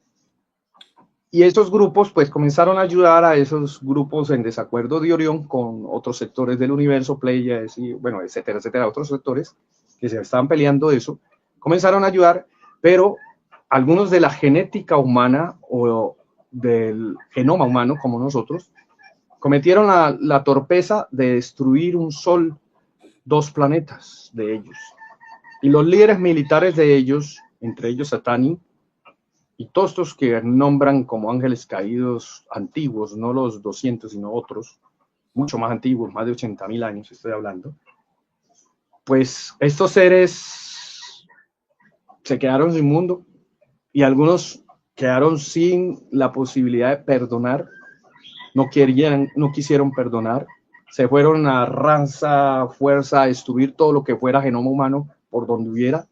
Y esos grupos pues comenzaron a ayudar a esos grupos en desacuerdo de Orión con otros sectores del universo, Pleiades y bueno, etcétera, etcétera, otros sectores que se estaban peleando eso, comenzaron a ayudar, pero algunos de la genética humana o del genoma humano como nosotros, cometieron la torpeza de destruir un sol, dos planetas de ellos. Y los líderes militares de ellos, entre ellos Satani, y todos estos que nombran como ángeles caídos antiguos, no los 200, sino otros, mucho más antiguos, más de 80.000 años estoy hablando, pues estos seres se quedaron sin mundo y algunos quedaron sin la posibilidad de perdonar, no quisieron perdonar, se fueron a ranza, fuerza, a destruir todo lo que fuera genoma humano por donde hubiera.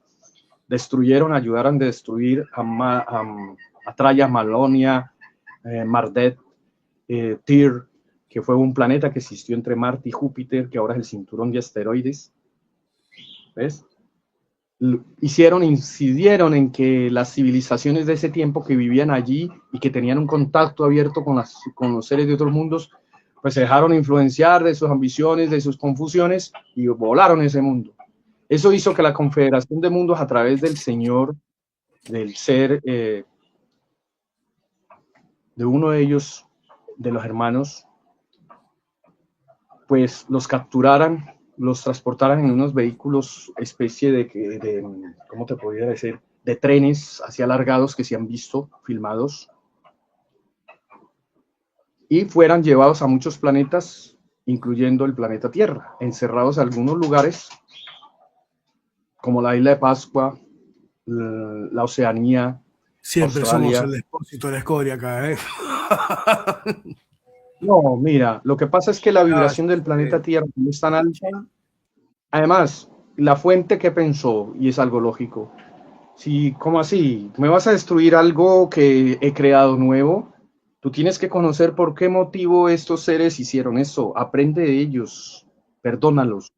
Destruyeron, ayudaron a destruir a Traya, Malonia, Mardet, Tyr, que fue un planeta que existió entre Marte y Júpiter, que ahora es el cinturón de asteroides. ¿Ves? Incidieron en que las civilizaciones de ese tiempo que vivían allí y que tenían un contacto abierto con los seres de otros mundos, pues se dejaron influenciar de sus ambiciones, de sus confusiones y volaron ese mundo. Eso hizo que la Confederación de Mundos, a través del Señor, del ser, de uno de ellos, de los hermanos, pues los capturaran, los transportaran en unos vehículos, especie de ¿cómo te podría decir? De trenes así alargados que se han visto filmados, y fueran llevados a muchos planetas, incluyendo el planeta Tierra, encerrados en algunos lugares, como la isla de Pascua, la Oceanía, Siempre Australia. somos el depósito de la escoria acá, ¿eh? No, mira, lo que pasa es que la vibración del planeta Tierra no es tan alta. Además, la fuente que pensó, y es algo lógico, si, ¿cómo así? ¿Me vas a destruir algo que he creado nuevo? Tú tienes que conocer por qué motivo estos seres hicieron eso. Aprende de ellos, perdónalos.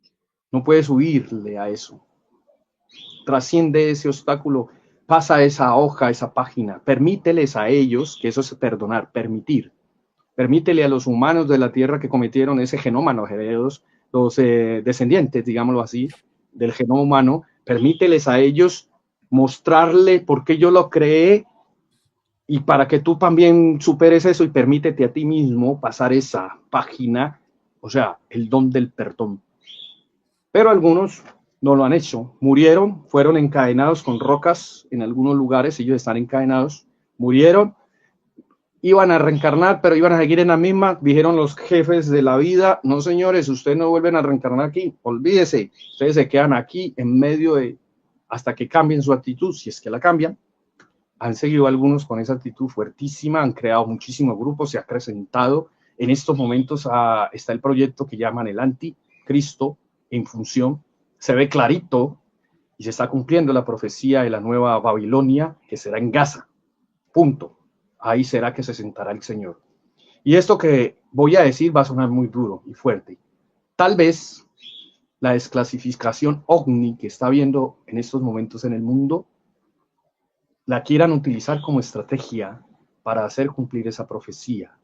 No puedes huirle a eso. Trasciende ese obstáculo, pasa esa hoja, esa página. Permíteles a ellos, que eso es perdonar, permitir. Permítele a los humanos de la Tierra que cometieron ese genoma, los herederos, los descendientes, digámoslo así, del genoma humano, permíteles a ellos mostrarle por qué yo lo creé y para que tú también superes eso y permítete a ti mismo pasar esa página, o sea, el don del perdón. Pero algunos no lo han hecho, murieron, fueron encadenados con rocas en algunos lugares, ellos están encadenados, murieron, iban a reencarnar, pero iban a seguir en la misma. Dijeron los jefes de la vida: no señores, ustedes no vuelven a reencarnar aquí, olvídese, ustedes se quedan aquí en medio de, hasta que cambien su actitud, si es que la cambian. Han seguido algunos con esa actitud fuertísima, han creado muchísimos grupos, se ha acrecentado. En estos momentos está el proyecto que llaman el Anticristo en función, se ve clarito y se está cumpliendo la profecía de la nueva Babilonia, que será en Gaza, punto. Ahí será que se sentará el Señor. Y esto que voy a decir va a sonar muy duro y fuerte. Tal vez la desclasificación OVNI que está habiendo en estos momentos en el mundo la quieran utilizar como estrategia para hacer cumplir esa profecía,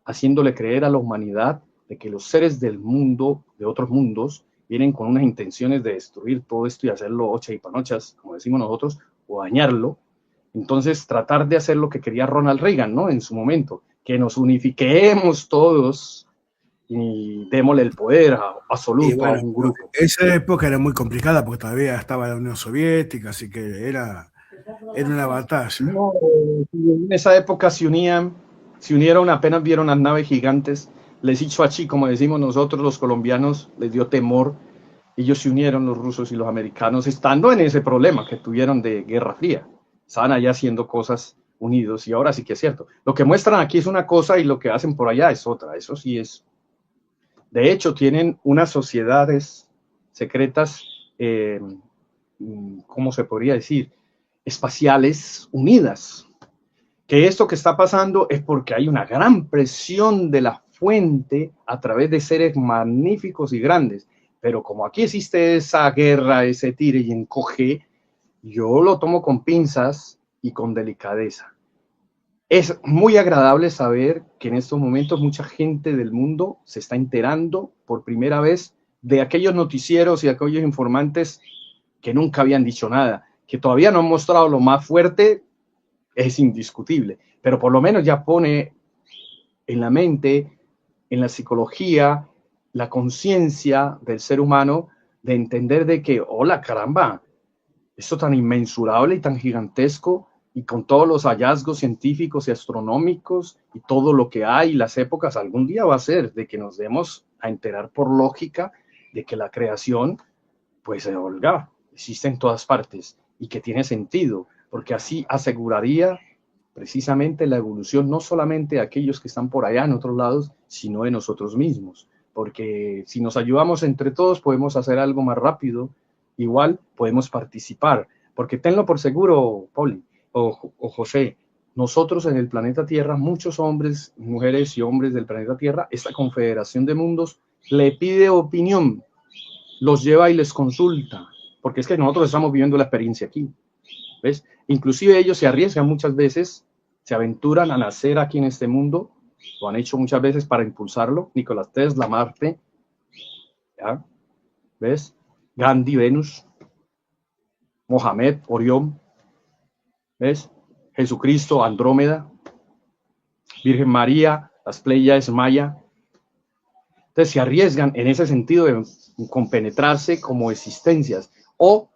haciéndole creer a la humanidad de que los seres del mundo, de otros mundos, vienen con unas intenciones de destruir todo esto y hacerlo ocha y panochas, como decimos nosotros, o dañarlo. Entonces, tratar de hacer lo que quería Ronald Reagan, ¿no? En su momento, que nos unifiquemos todos y démosle el poder absoluto bueno, a un grupo. esa época era muy complicada porque todavía estaba la Unión Soviética, así que era una batalla. No, en esa época se unieron, apenas vieron las naves gigantes, les hizo así, como decimos nosotros los colombianos, les dio temor. Ellos se unieron, los rusos y los americanos, estando en ese problema que tuvieron de Guerra Fría. Estaban allá haciendo cosas unidos y ahora sí que es cierto. Lo que muestran aquí es una cosa y lo que hacen por allá es otra. Eso sí es. De hecho, tienen unas sociedades secretas, ¿cómo se podría decir? Espaciales unidas. Que esto que está pasando es porque hay una gran presión de la fuente a través de seres magníficos y grandes. Pero como aquí existe esa guerra, ese tire y encoge, yo lo tomo con pinzas y con delicadeza. Es muy agradable saber que en estos momentos mucha gente del mundo se está enterando por primera vez de aquellos noticieros y aquellos informantes que nunca habían dicho nada, que todavía no han mostrado lo más fuerte, es indiscutible, pero por lo menos ya pone en la mente, en la psicología, la conciencia del ser humano de entender de que, hola, caramba, esto tan inmensurable y tan gigantesco y con todos los hallazgos científicos y astronómicos y todo lo que hay, las épocas, algún día va a ser de que nos demos a enterar por lógica de que la creación, pues, Olga, existe en todas partes y que tiene sentido, porque así aseguraría precisamente la evolución no solamente de aquellos que están por allá en otros lados, sino de nosotros mismos. Porque si nos ayudamos entre todos podemos hacer algo más rápido, igual podemos participar, porque tenlo por seguro, Pauli o José, nosotros en el planeta Tierra, muchos hombres, mujeres y hombres del planeta Tierra, esta confederación de mundos le pide opinión, los lleva y les consulta, porque es que nosotros estamos viviendo la experiencia aquí, ¿ves? Inclusive ellos se arriesgan muchas veces, se aventuran a nacer aquí en este mundo, lo han hecho muchas veces para impulsarlo, Nicolás Tesla, Marte, ¿ya? ¿Ves? Gandhi, Venus, Mohamed, Orión, ¿ves? Jesucristo, Andrómeda, Virgen María, las Pléyades, Maya. Entonces se arriesgan en ese sentido de compenetrarse como existencias o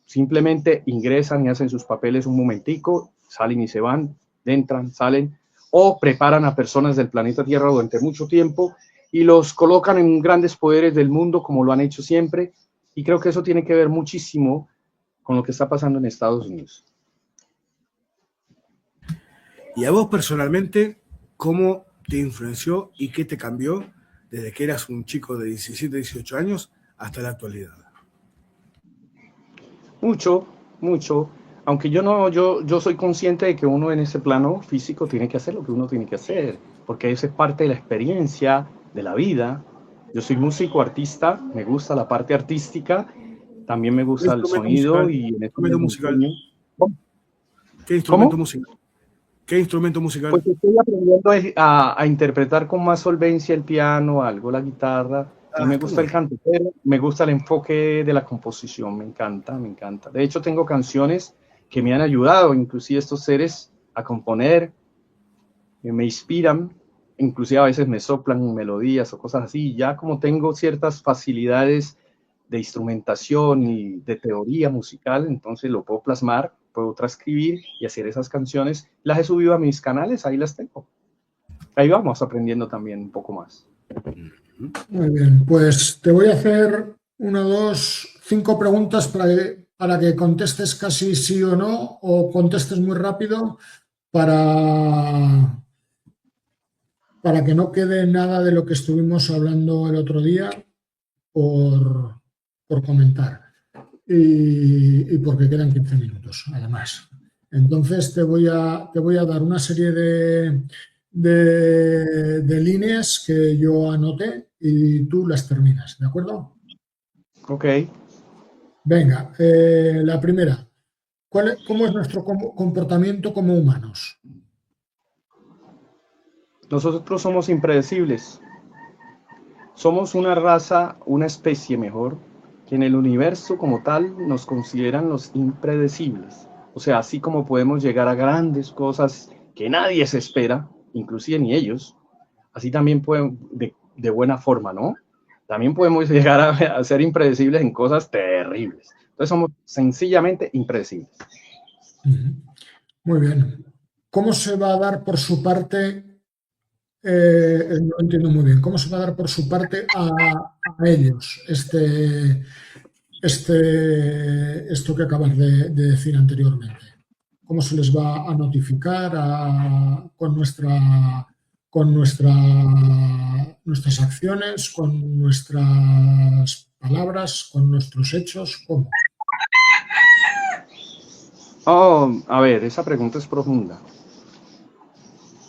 simplemente ingresan y hacen sus papeles un momentico, salen y se van, entran, salen, o preparan a personas del planeta Tierra durante mucho tiempo y los colocan en grandes poderes del mundo como lo han hecho siempre, y creo que eso tiene que ver muchísimo con lo que está pasando en Estados Unidos. Y a vos personalmente, ¿cómo te influenció y qué te cambió desde que eras un chico de 17, 18 años hasta la actualidad? Mucho, mucho. Aunque yo soy consciente de que uno en ese plano físico tiene que hacer lo que uno tiene que hacer, porque eso es parte de la experiencia, de la vida. Yo soy músico, artista, me gusta la parte artística, también me gusta el sonido musical? y en ¿Instrumento musical? ¿Qué instrumento musical? ¿Qué instrumento musical? Pues estoy aprendiendo a interpretar con más solvencia el piano, algo la guitarra. Y me gusta el canto, pero me gusta el enfoque de la composición, me encanta, me encanta. De hecho, tengo canciones que me han ayudado, inclusive estos seres, a componer, me inspiran, inclusive a veces me soplan melodías o cosas así. Ya como tengo ciertas facilidades de instrumentación y de teoría musical, entonces lo puedo plasmar, puedo transcribir y hacer esas canciones. Las he subido a mis canales, ahí las tengo. Ahí vamos aprendiendo también un poco más. Muy bien, pues te voy a hacer 1, 2, 5 preguntas para que contestes casi sí o no, o contestes muy rápido para que no quede nada de lo que estuvimos hablando el otro día por comentar. Y porque quedan 15 minutos, además. Entonces te voy a dar una serie de líneas que yo anoté y tú las terminas, ¿de acuerdo? Ok. Venga, la primera. ¿Cómo es nuestro comportamiento como humanos? Nosotros somos impredecibles. Somos una raza, una especie mejor, que en el universo como tal nos consideran los impredecibles. O sea, así como podemos llegar a grandes cosas que nadie se espera, inclusive ni ellos, así también pueden, de buena forma, ¿no? También podemos llegar a ser impredecibles en cosas terribles. Entonces somos sencillamente impredecibles. Muy bien. ¿Cómo se va a dar por su parte, no entiendo muy bien, cómo se va a dar por su parte a ellos esto que acabas de decir anteriormente? ¿Cómo se les va a notificar con nuestras acciones, con nuestras palabras, con nuestros hechos? ¿Cómo? Oh, a ver, esa pregunta es profunda.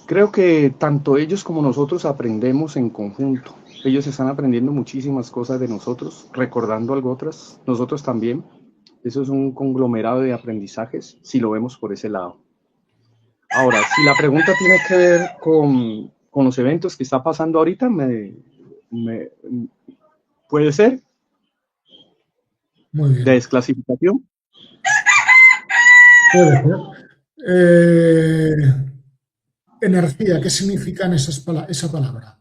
Creo que tanto ellos como nosotros aprendemos en conjunto. Ellos están aprendiendo muchísimas cosas de nosotros, recordando algo otras, nosotros también. Eso es un conglomerado de aprendizajes, si lo vemos por ese lado. Ahora, si la pregunta tiene que ver con los eventos que está pasando ahorita, puede ser Muy de bien, desclasificación. puede ser. Energía, ¿qué significa esa palabra?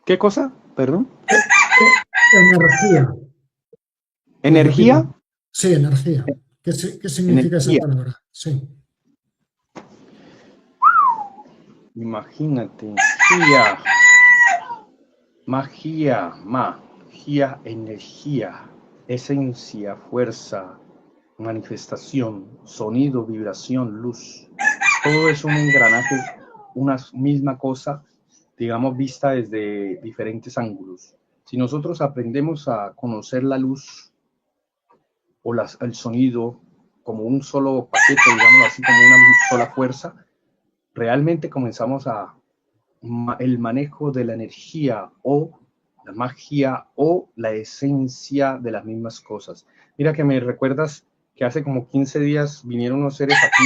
¿Qué cosa? Perdón. Energía, ¿Energía? repito. Sí, energía. ¿Qué significa esa Energía. palabra? Sí. Imagínate. Magia, energía, esencia, fuerza, manifestación, sonido, vibración, luz. Todo es un engranaje, una misma cosa, digamos, vista desde diferentes ángulos. Si nosotros aprendemos a conocer la luz o el sonido como un solo paquete, digamos así, como una sola fuerza, realmente comenzamos el manejo de la energía o la magia o la esencia de las mismas cosas. Mira que me recuerdas que hace como 15 días vinieron unos seres aquí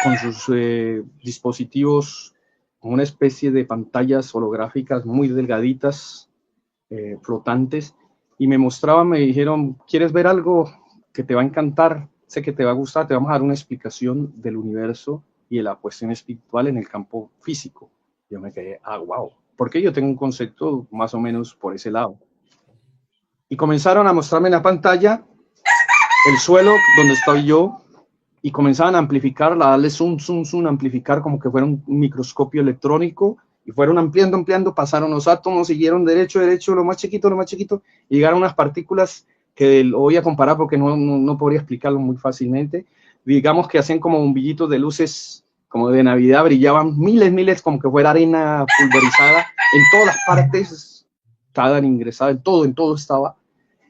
con sus dispositivos, con una especie de pantallas holográficas muy delgaditas, flotantes, y me mostraban, me dijeron, ¿quieres ver algo que te va a encantar? Sé que te va a gustar, te vamos a dar una explicación del universo y de la cuestión espiritual en el campo físico. Yo me quedé, wow, porque yo tengo un concepto más o menos por ese lado. Y comenzaron a mostrarme en la pantalla el suelo donde estoy yo y comenzaban a amplificar, a darle zoom, amplificar como que fuera un microscopio electrónico y fueron ampliando, pasaron los átomos, siguieron derecho, lo más chiquito, y llegaron unas partículas que lo voy a comparar porque no podría explicarlo muy fácilmente. Digamos que hacían como bombillitos de luces como de Navidad, brillaban miles, como que fuera arena pulverizada, en todas las partes, estaban ingresadas, en todo estaba.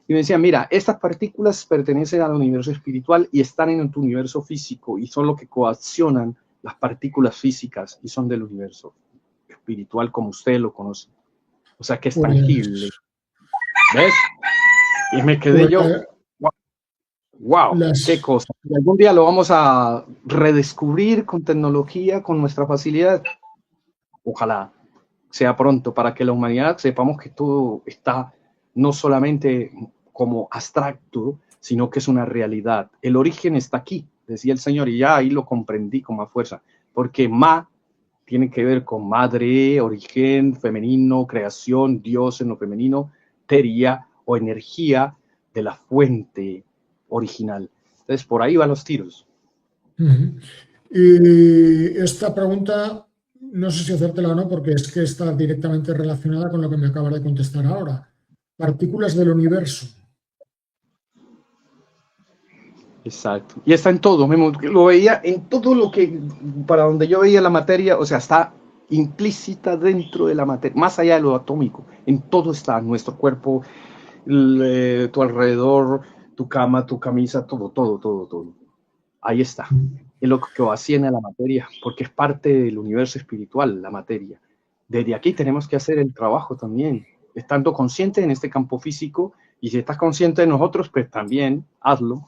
Y me decían, mira, estas partículas pertenecen al universo espiritual y están en tu universo físico y son lo que coaccionan las partículas físicas y son del universo espiritual como usted lo conoce. O sea, que es tangible. ¿Ves? Y me quedé yo, wow, qué cosa. Y algún día lo vamos a redescubrir con tecnología, con nuestra facilidad. Ojalá sea pronto para que la humanidad sepamos que todo está no solamente como abstracto, sino que es una realidad. El origen está aquí, decía el Señor, y ya ahí lo comprendí con más fuerza, porque tiene que ver con madre, origen, femenino, creación, Dios en lo femenino, teria o energía de la fuente original. Entonces, por ahí van los tiros. Y esta pregunta, no sé si hacértela o no, porque es que está directamente relacionada con lo que me acabas de contestar ahora. Partículas del universo. Exacto. Y está en todo, lo veía en todo lo que, para donde yo veía la materia, o sea, está implícita dentro de la materia, más allá de lo atómico, en todo está, nuestro cuerpo, tu alrededor, tu cama, tu camisa, todo. Ahí está. Es lo que vacía en la materia, porque es parte del universo espiritual, la materia. Desde aquí tenemos que hacer el trabajo también, estando consciente en este campo físico, y si estás consciente de nosotros, pues también hazlo.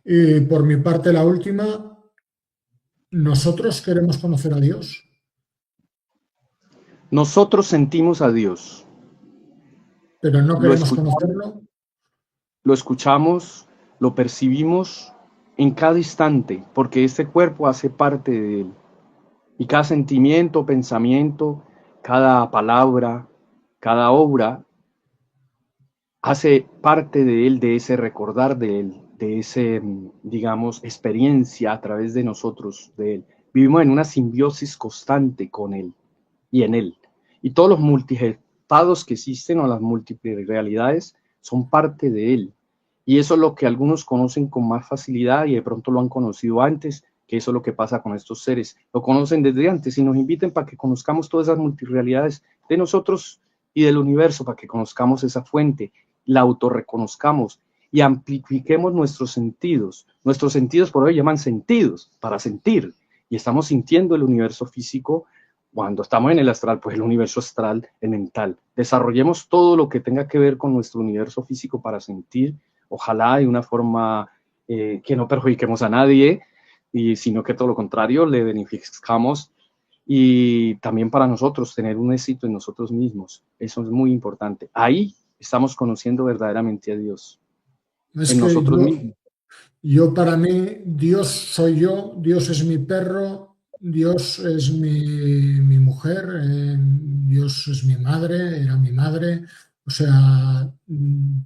Y por mi parte, la última, ¿nosotros queremos conocer a Dios? Nosotros sentimos a Dios, pero no lo queremos escuchamos, conocerlo. lo escuchamos, lo percibimos en cada instante, porque este cuerpo hace parte de Él. Y cada sentimiento, pensamiento, cada palabra, cada obra hace parte de Él, de ese recordar de Él, de ese, digamos, experiencia a través de nosotros, de Él. Vivimos en una simbiosis constante con Él y en Él. Y todos los multiestados que existen o las múltiples realidades son parte de Él. Y eso es lo que algunos conocen con más facilidad y de pronto lo han conocido antes, que eso es lo que pasa con estos seres. Lo conocen desde antes y nos inviten para que conozcamos todas esas multirealidades de nosotros y del universo, para que conozcamos esa fuente, la autorreconozcamos y amplifiquemos nuestros sentidos. Nuestros sentidos por hoy llaman sentidos, para sentir. Y estamos sintiendo el universo físico. Cuando estamos en el astral, pues el universo astral, el mental. Desarrollemos todo lo que tenga que ver con nuestro universo físico para sentir, ojalá de una forma que no perjudiquemos a nadie, y sino que todo lo contrario, le beneficiamos, y también para nosotros tener un éxito en nosotros mismos. Eso es muy importante. Ahí estamos conociendo verdaderamente a Dios, Es en que nosotros mismos. yo para mí, Dios soy yo, Dios es mi perro, Dios es mi mujer, Dios es mi madre, era mi madre. O sea,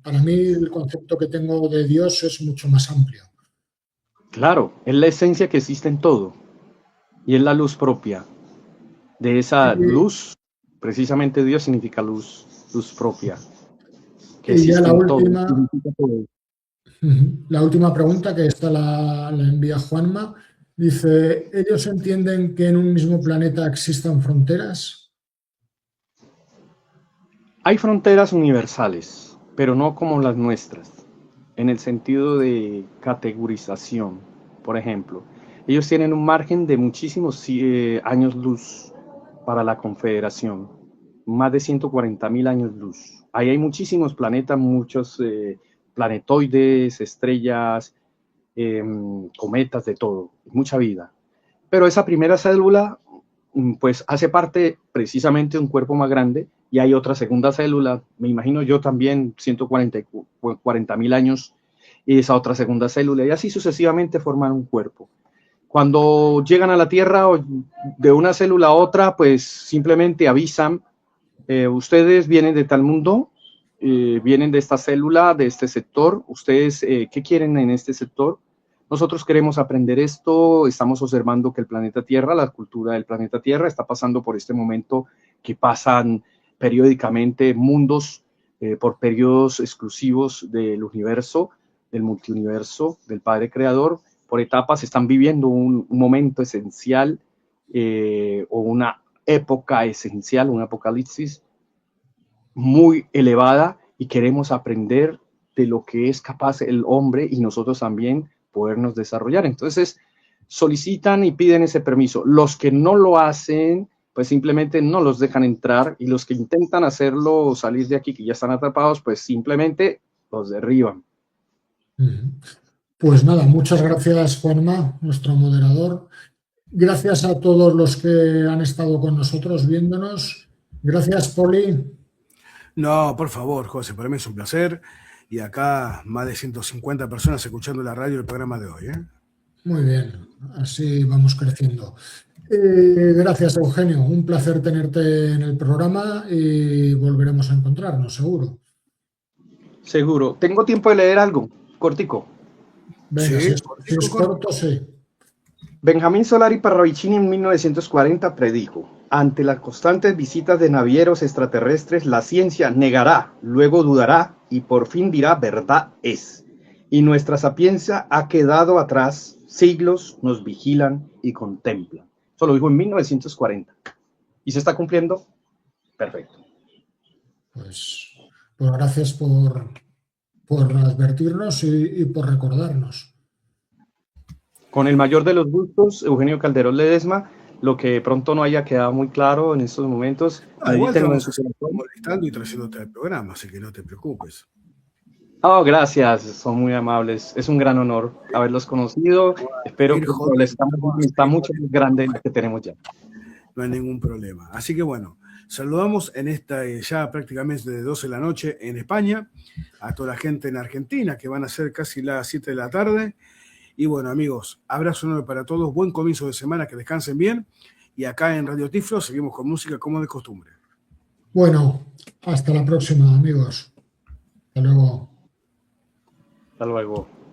para mí el concepto que tengo de Dios es mucho más amplio. Claro, es la esencia que existe en todo, y es la luz propia. De esa Y, luz, precisamente Dios significa luz, luz propia, que y ya existe en todo, significa todo. la última pregunta, que esta la envía Juanma, dice, ¿ellos entienden que en un mismo planeta existan fronteras? Hay fronteras universales, pero no como las nuestras, en el sentido de categorización. Por ejemplo, ellos tienen un margen de muchísimos años luz para la Confederación, más de 140.000 años luz. Ahí hay muchísimos planetas, muchos planetoides, estrellas, cometas, de todo, mucha vida. Pero esa primera célula, pues hace parte precisamente de un cuerpo más grande, y hay otra segunda célula, me imagino yo también, 140.000 años, y esa otra segunda célula, y así sucesivamente forman un cuerpo. Cuando llegan a la Tierra, de una célula a otra, pues simplemente avisan, ustedes vienen de tal mundo, vienen de esta célula, de este sector, ustedes, ¿qué quieren en este sector? Nosotros queremos aprender esto, estamos observando que el planeta Tierra, la cultura del planeta Tierra, está pasando por este momento que pasan periódicamente mundos por periodos exclusivos del universo, del multiuniverso, del Padre Creador. Por etapas están viviendo un momento esencial o una época esencial, un apocalipsis muy elevada, y queremos aprender de lo que es capaz el hombre y nosotros también podernos desarrollar. Entonces solicitan y piden ese permiso. Los que no lo hacen, pues simplemente no los dejan entrar, y los que intentan hacerlo o salir de aquí, que ya están atrapados, pues simplemente los derriban. Pues nada, muchas gracias Juanma, nuestro moderador. Gracias a todos los que han estado con nosotros viéndonos. Gracias, Poli. No, por favor, José, para mí es un placer. Y acá más de 150 personas escuchando la radio el programa de hoy. Muy bien, así vamos creciendo. Gracias, Eugenio. Un placer tenerte en el programa y volveremos a encontrarnos, seguro. Seguro. ¿Tengo tiempo de leer algo? Cortico. Venga, Sí, si es corto, sí. Benjamín Solari Parravicini en 1940 predijo: ante las constantes visitas de navieros extraterrestres, la ciencia negará, luego dudará y por fin dirá verdad es. Y nuestra sapiencia ha quedado atrás, siglos nos vigilan y contemplan. Eso lo dijo en 1940. ¿Y se está cumpliendo? Perfecto. Pues gracias por advertirnos y por recordarnos. Con el mayor de los gustos, Eugenio Calderón Ledesma. Lo que de pronto no haya quedado muy claro en estos momentos, igual te vamos a seguir molestando y trayéndote al programa, así que no te preocupes. Oh, gracias, son muy amables. Es un gran honor haberlos conocido. Espero que está mucho más grande de lo que tenemos ya. No hay ningún problema. Así que bueno, Saludamos en esta ya prácticamente de 12 de la noche en España, a toda la gente en Argentina, que van a ser casi las 7 de la tarde. Y bueno, amigos, abrazo enorme para todos, buen comienzo de semana, que descansen bien. Y acá en Radio Tiflo seguimos con música como de costumbre. Bueno, hasta la próxima, amigos. Hasta luego. Hasta luego.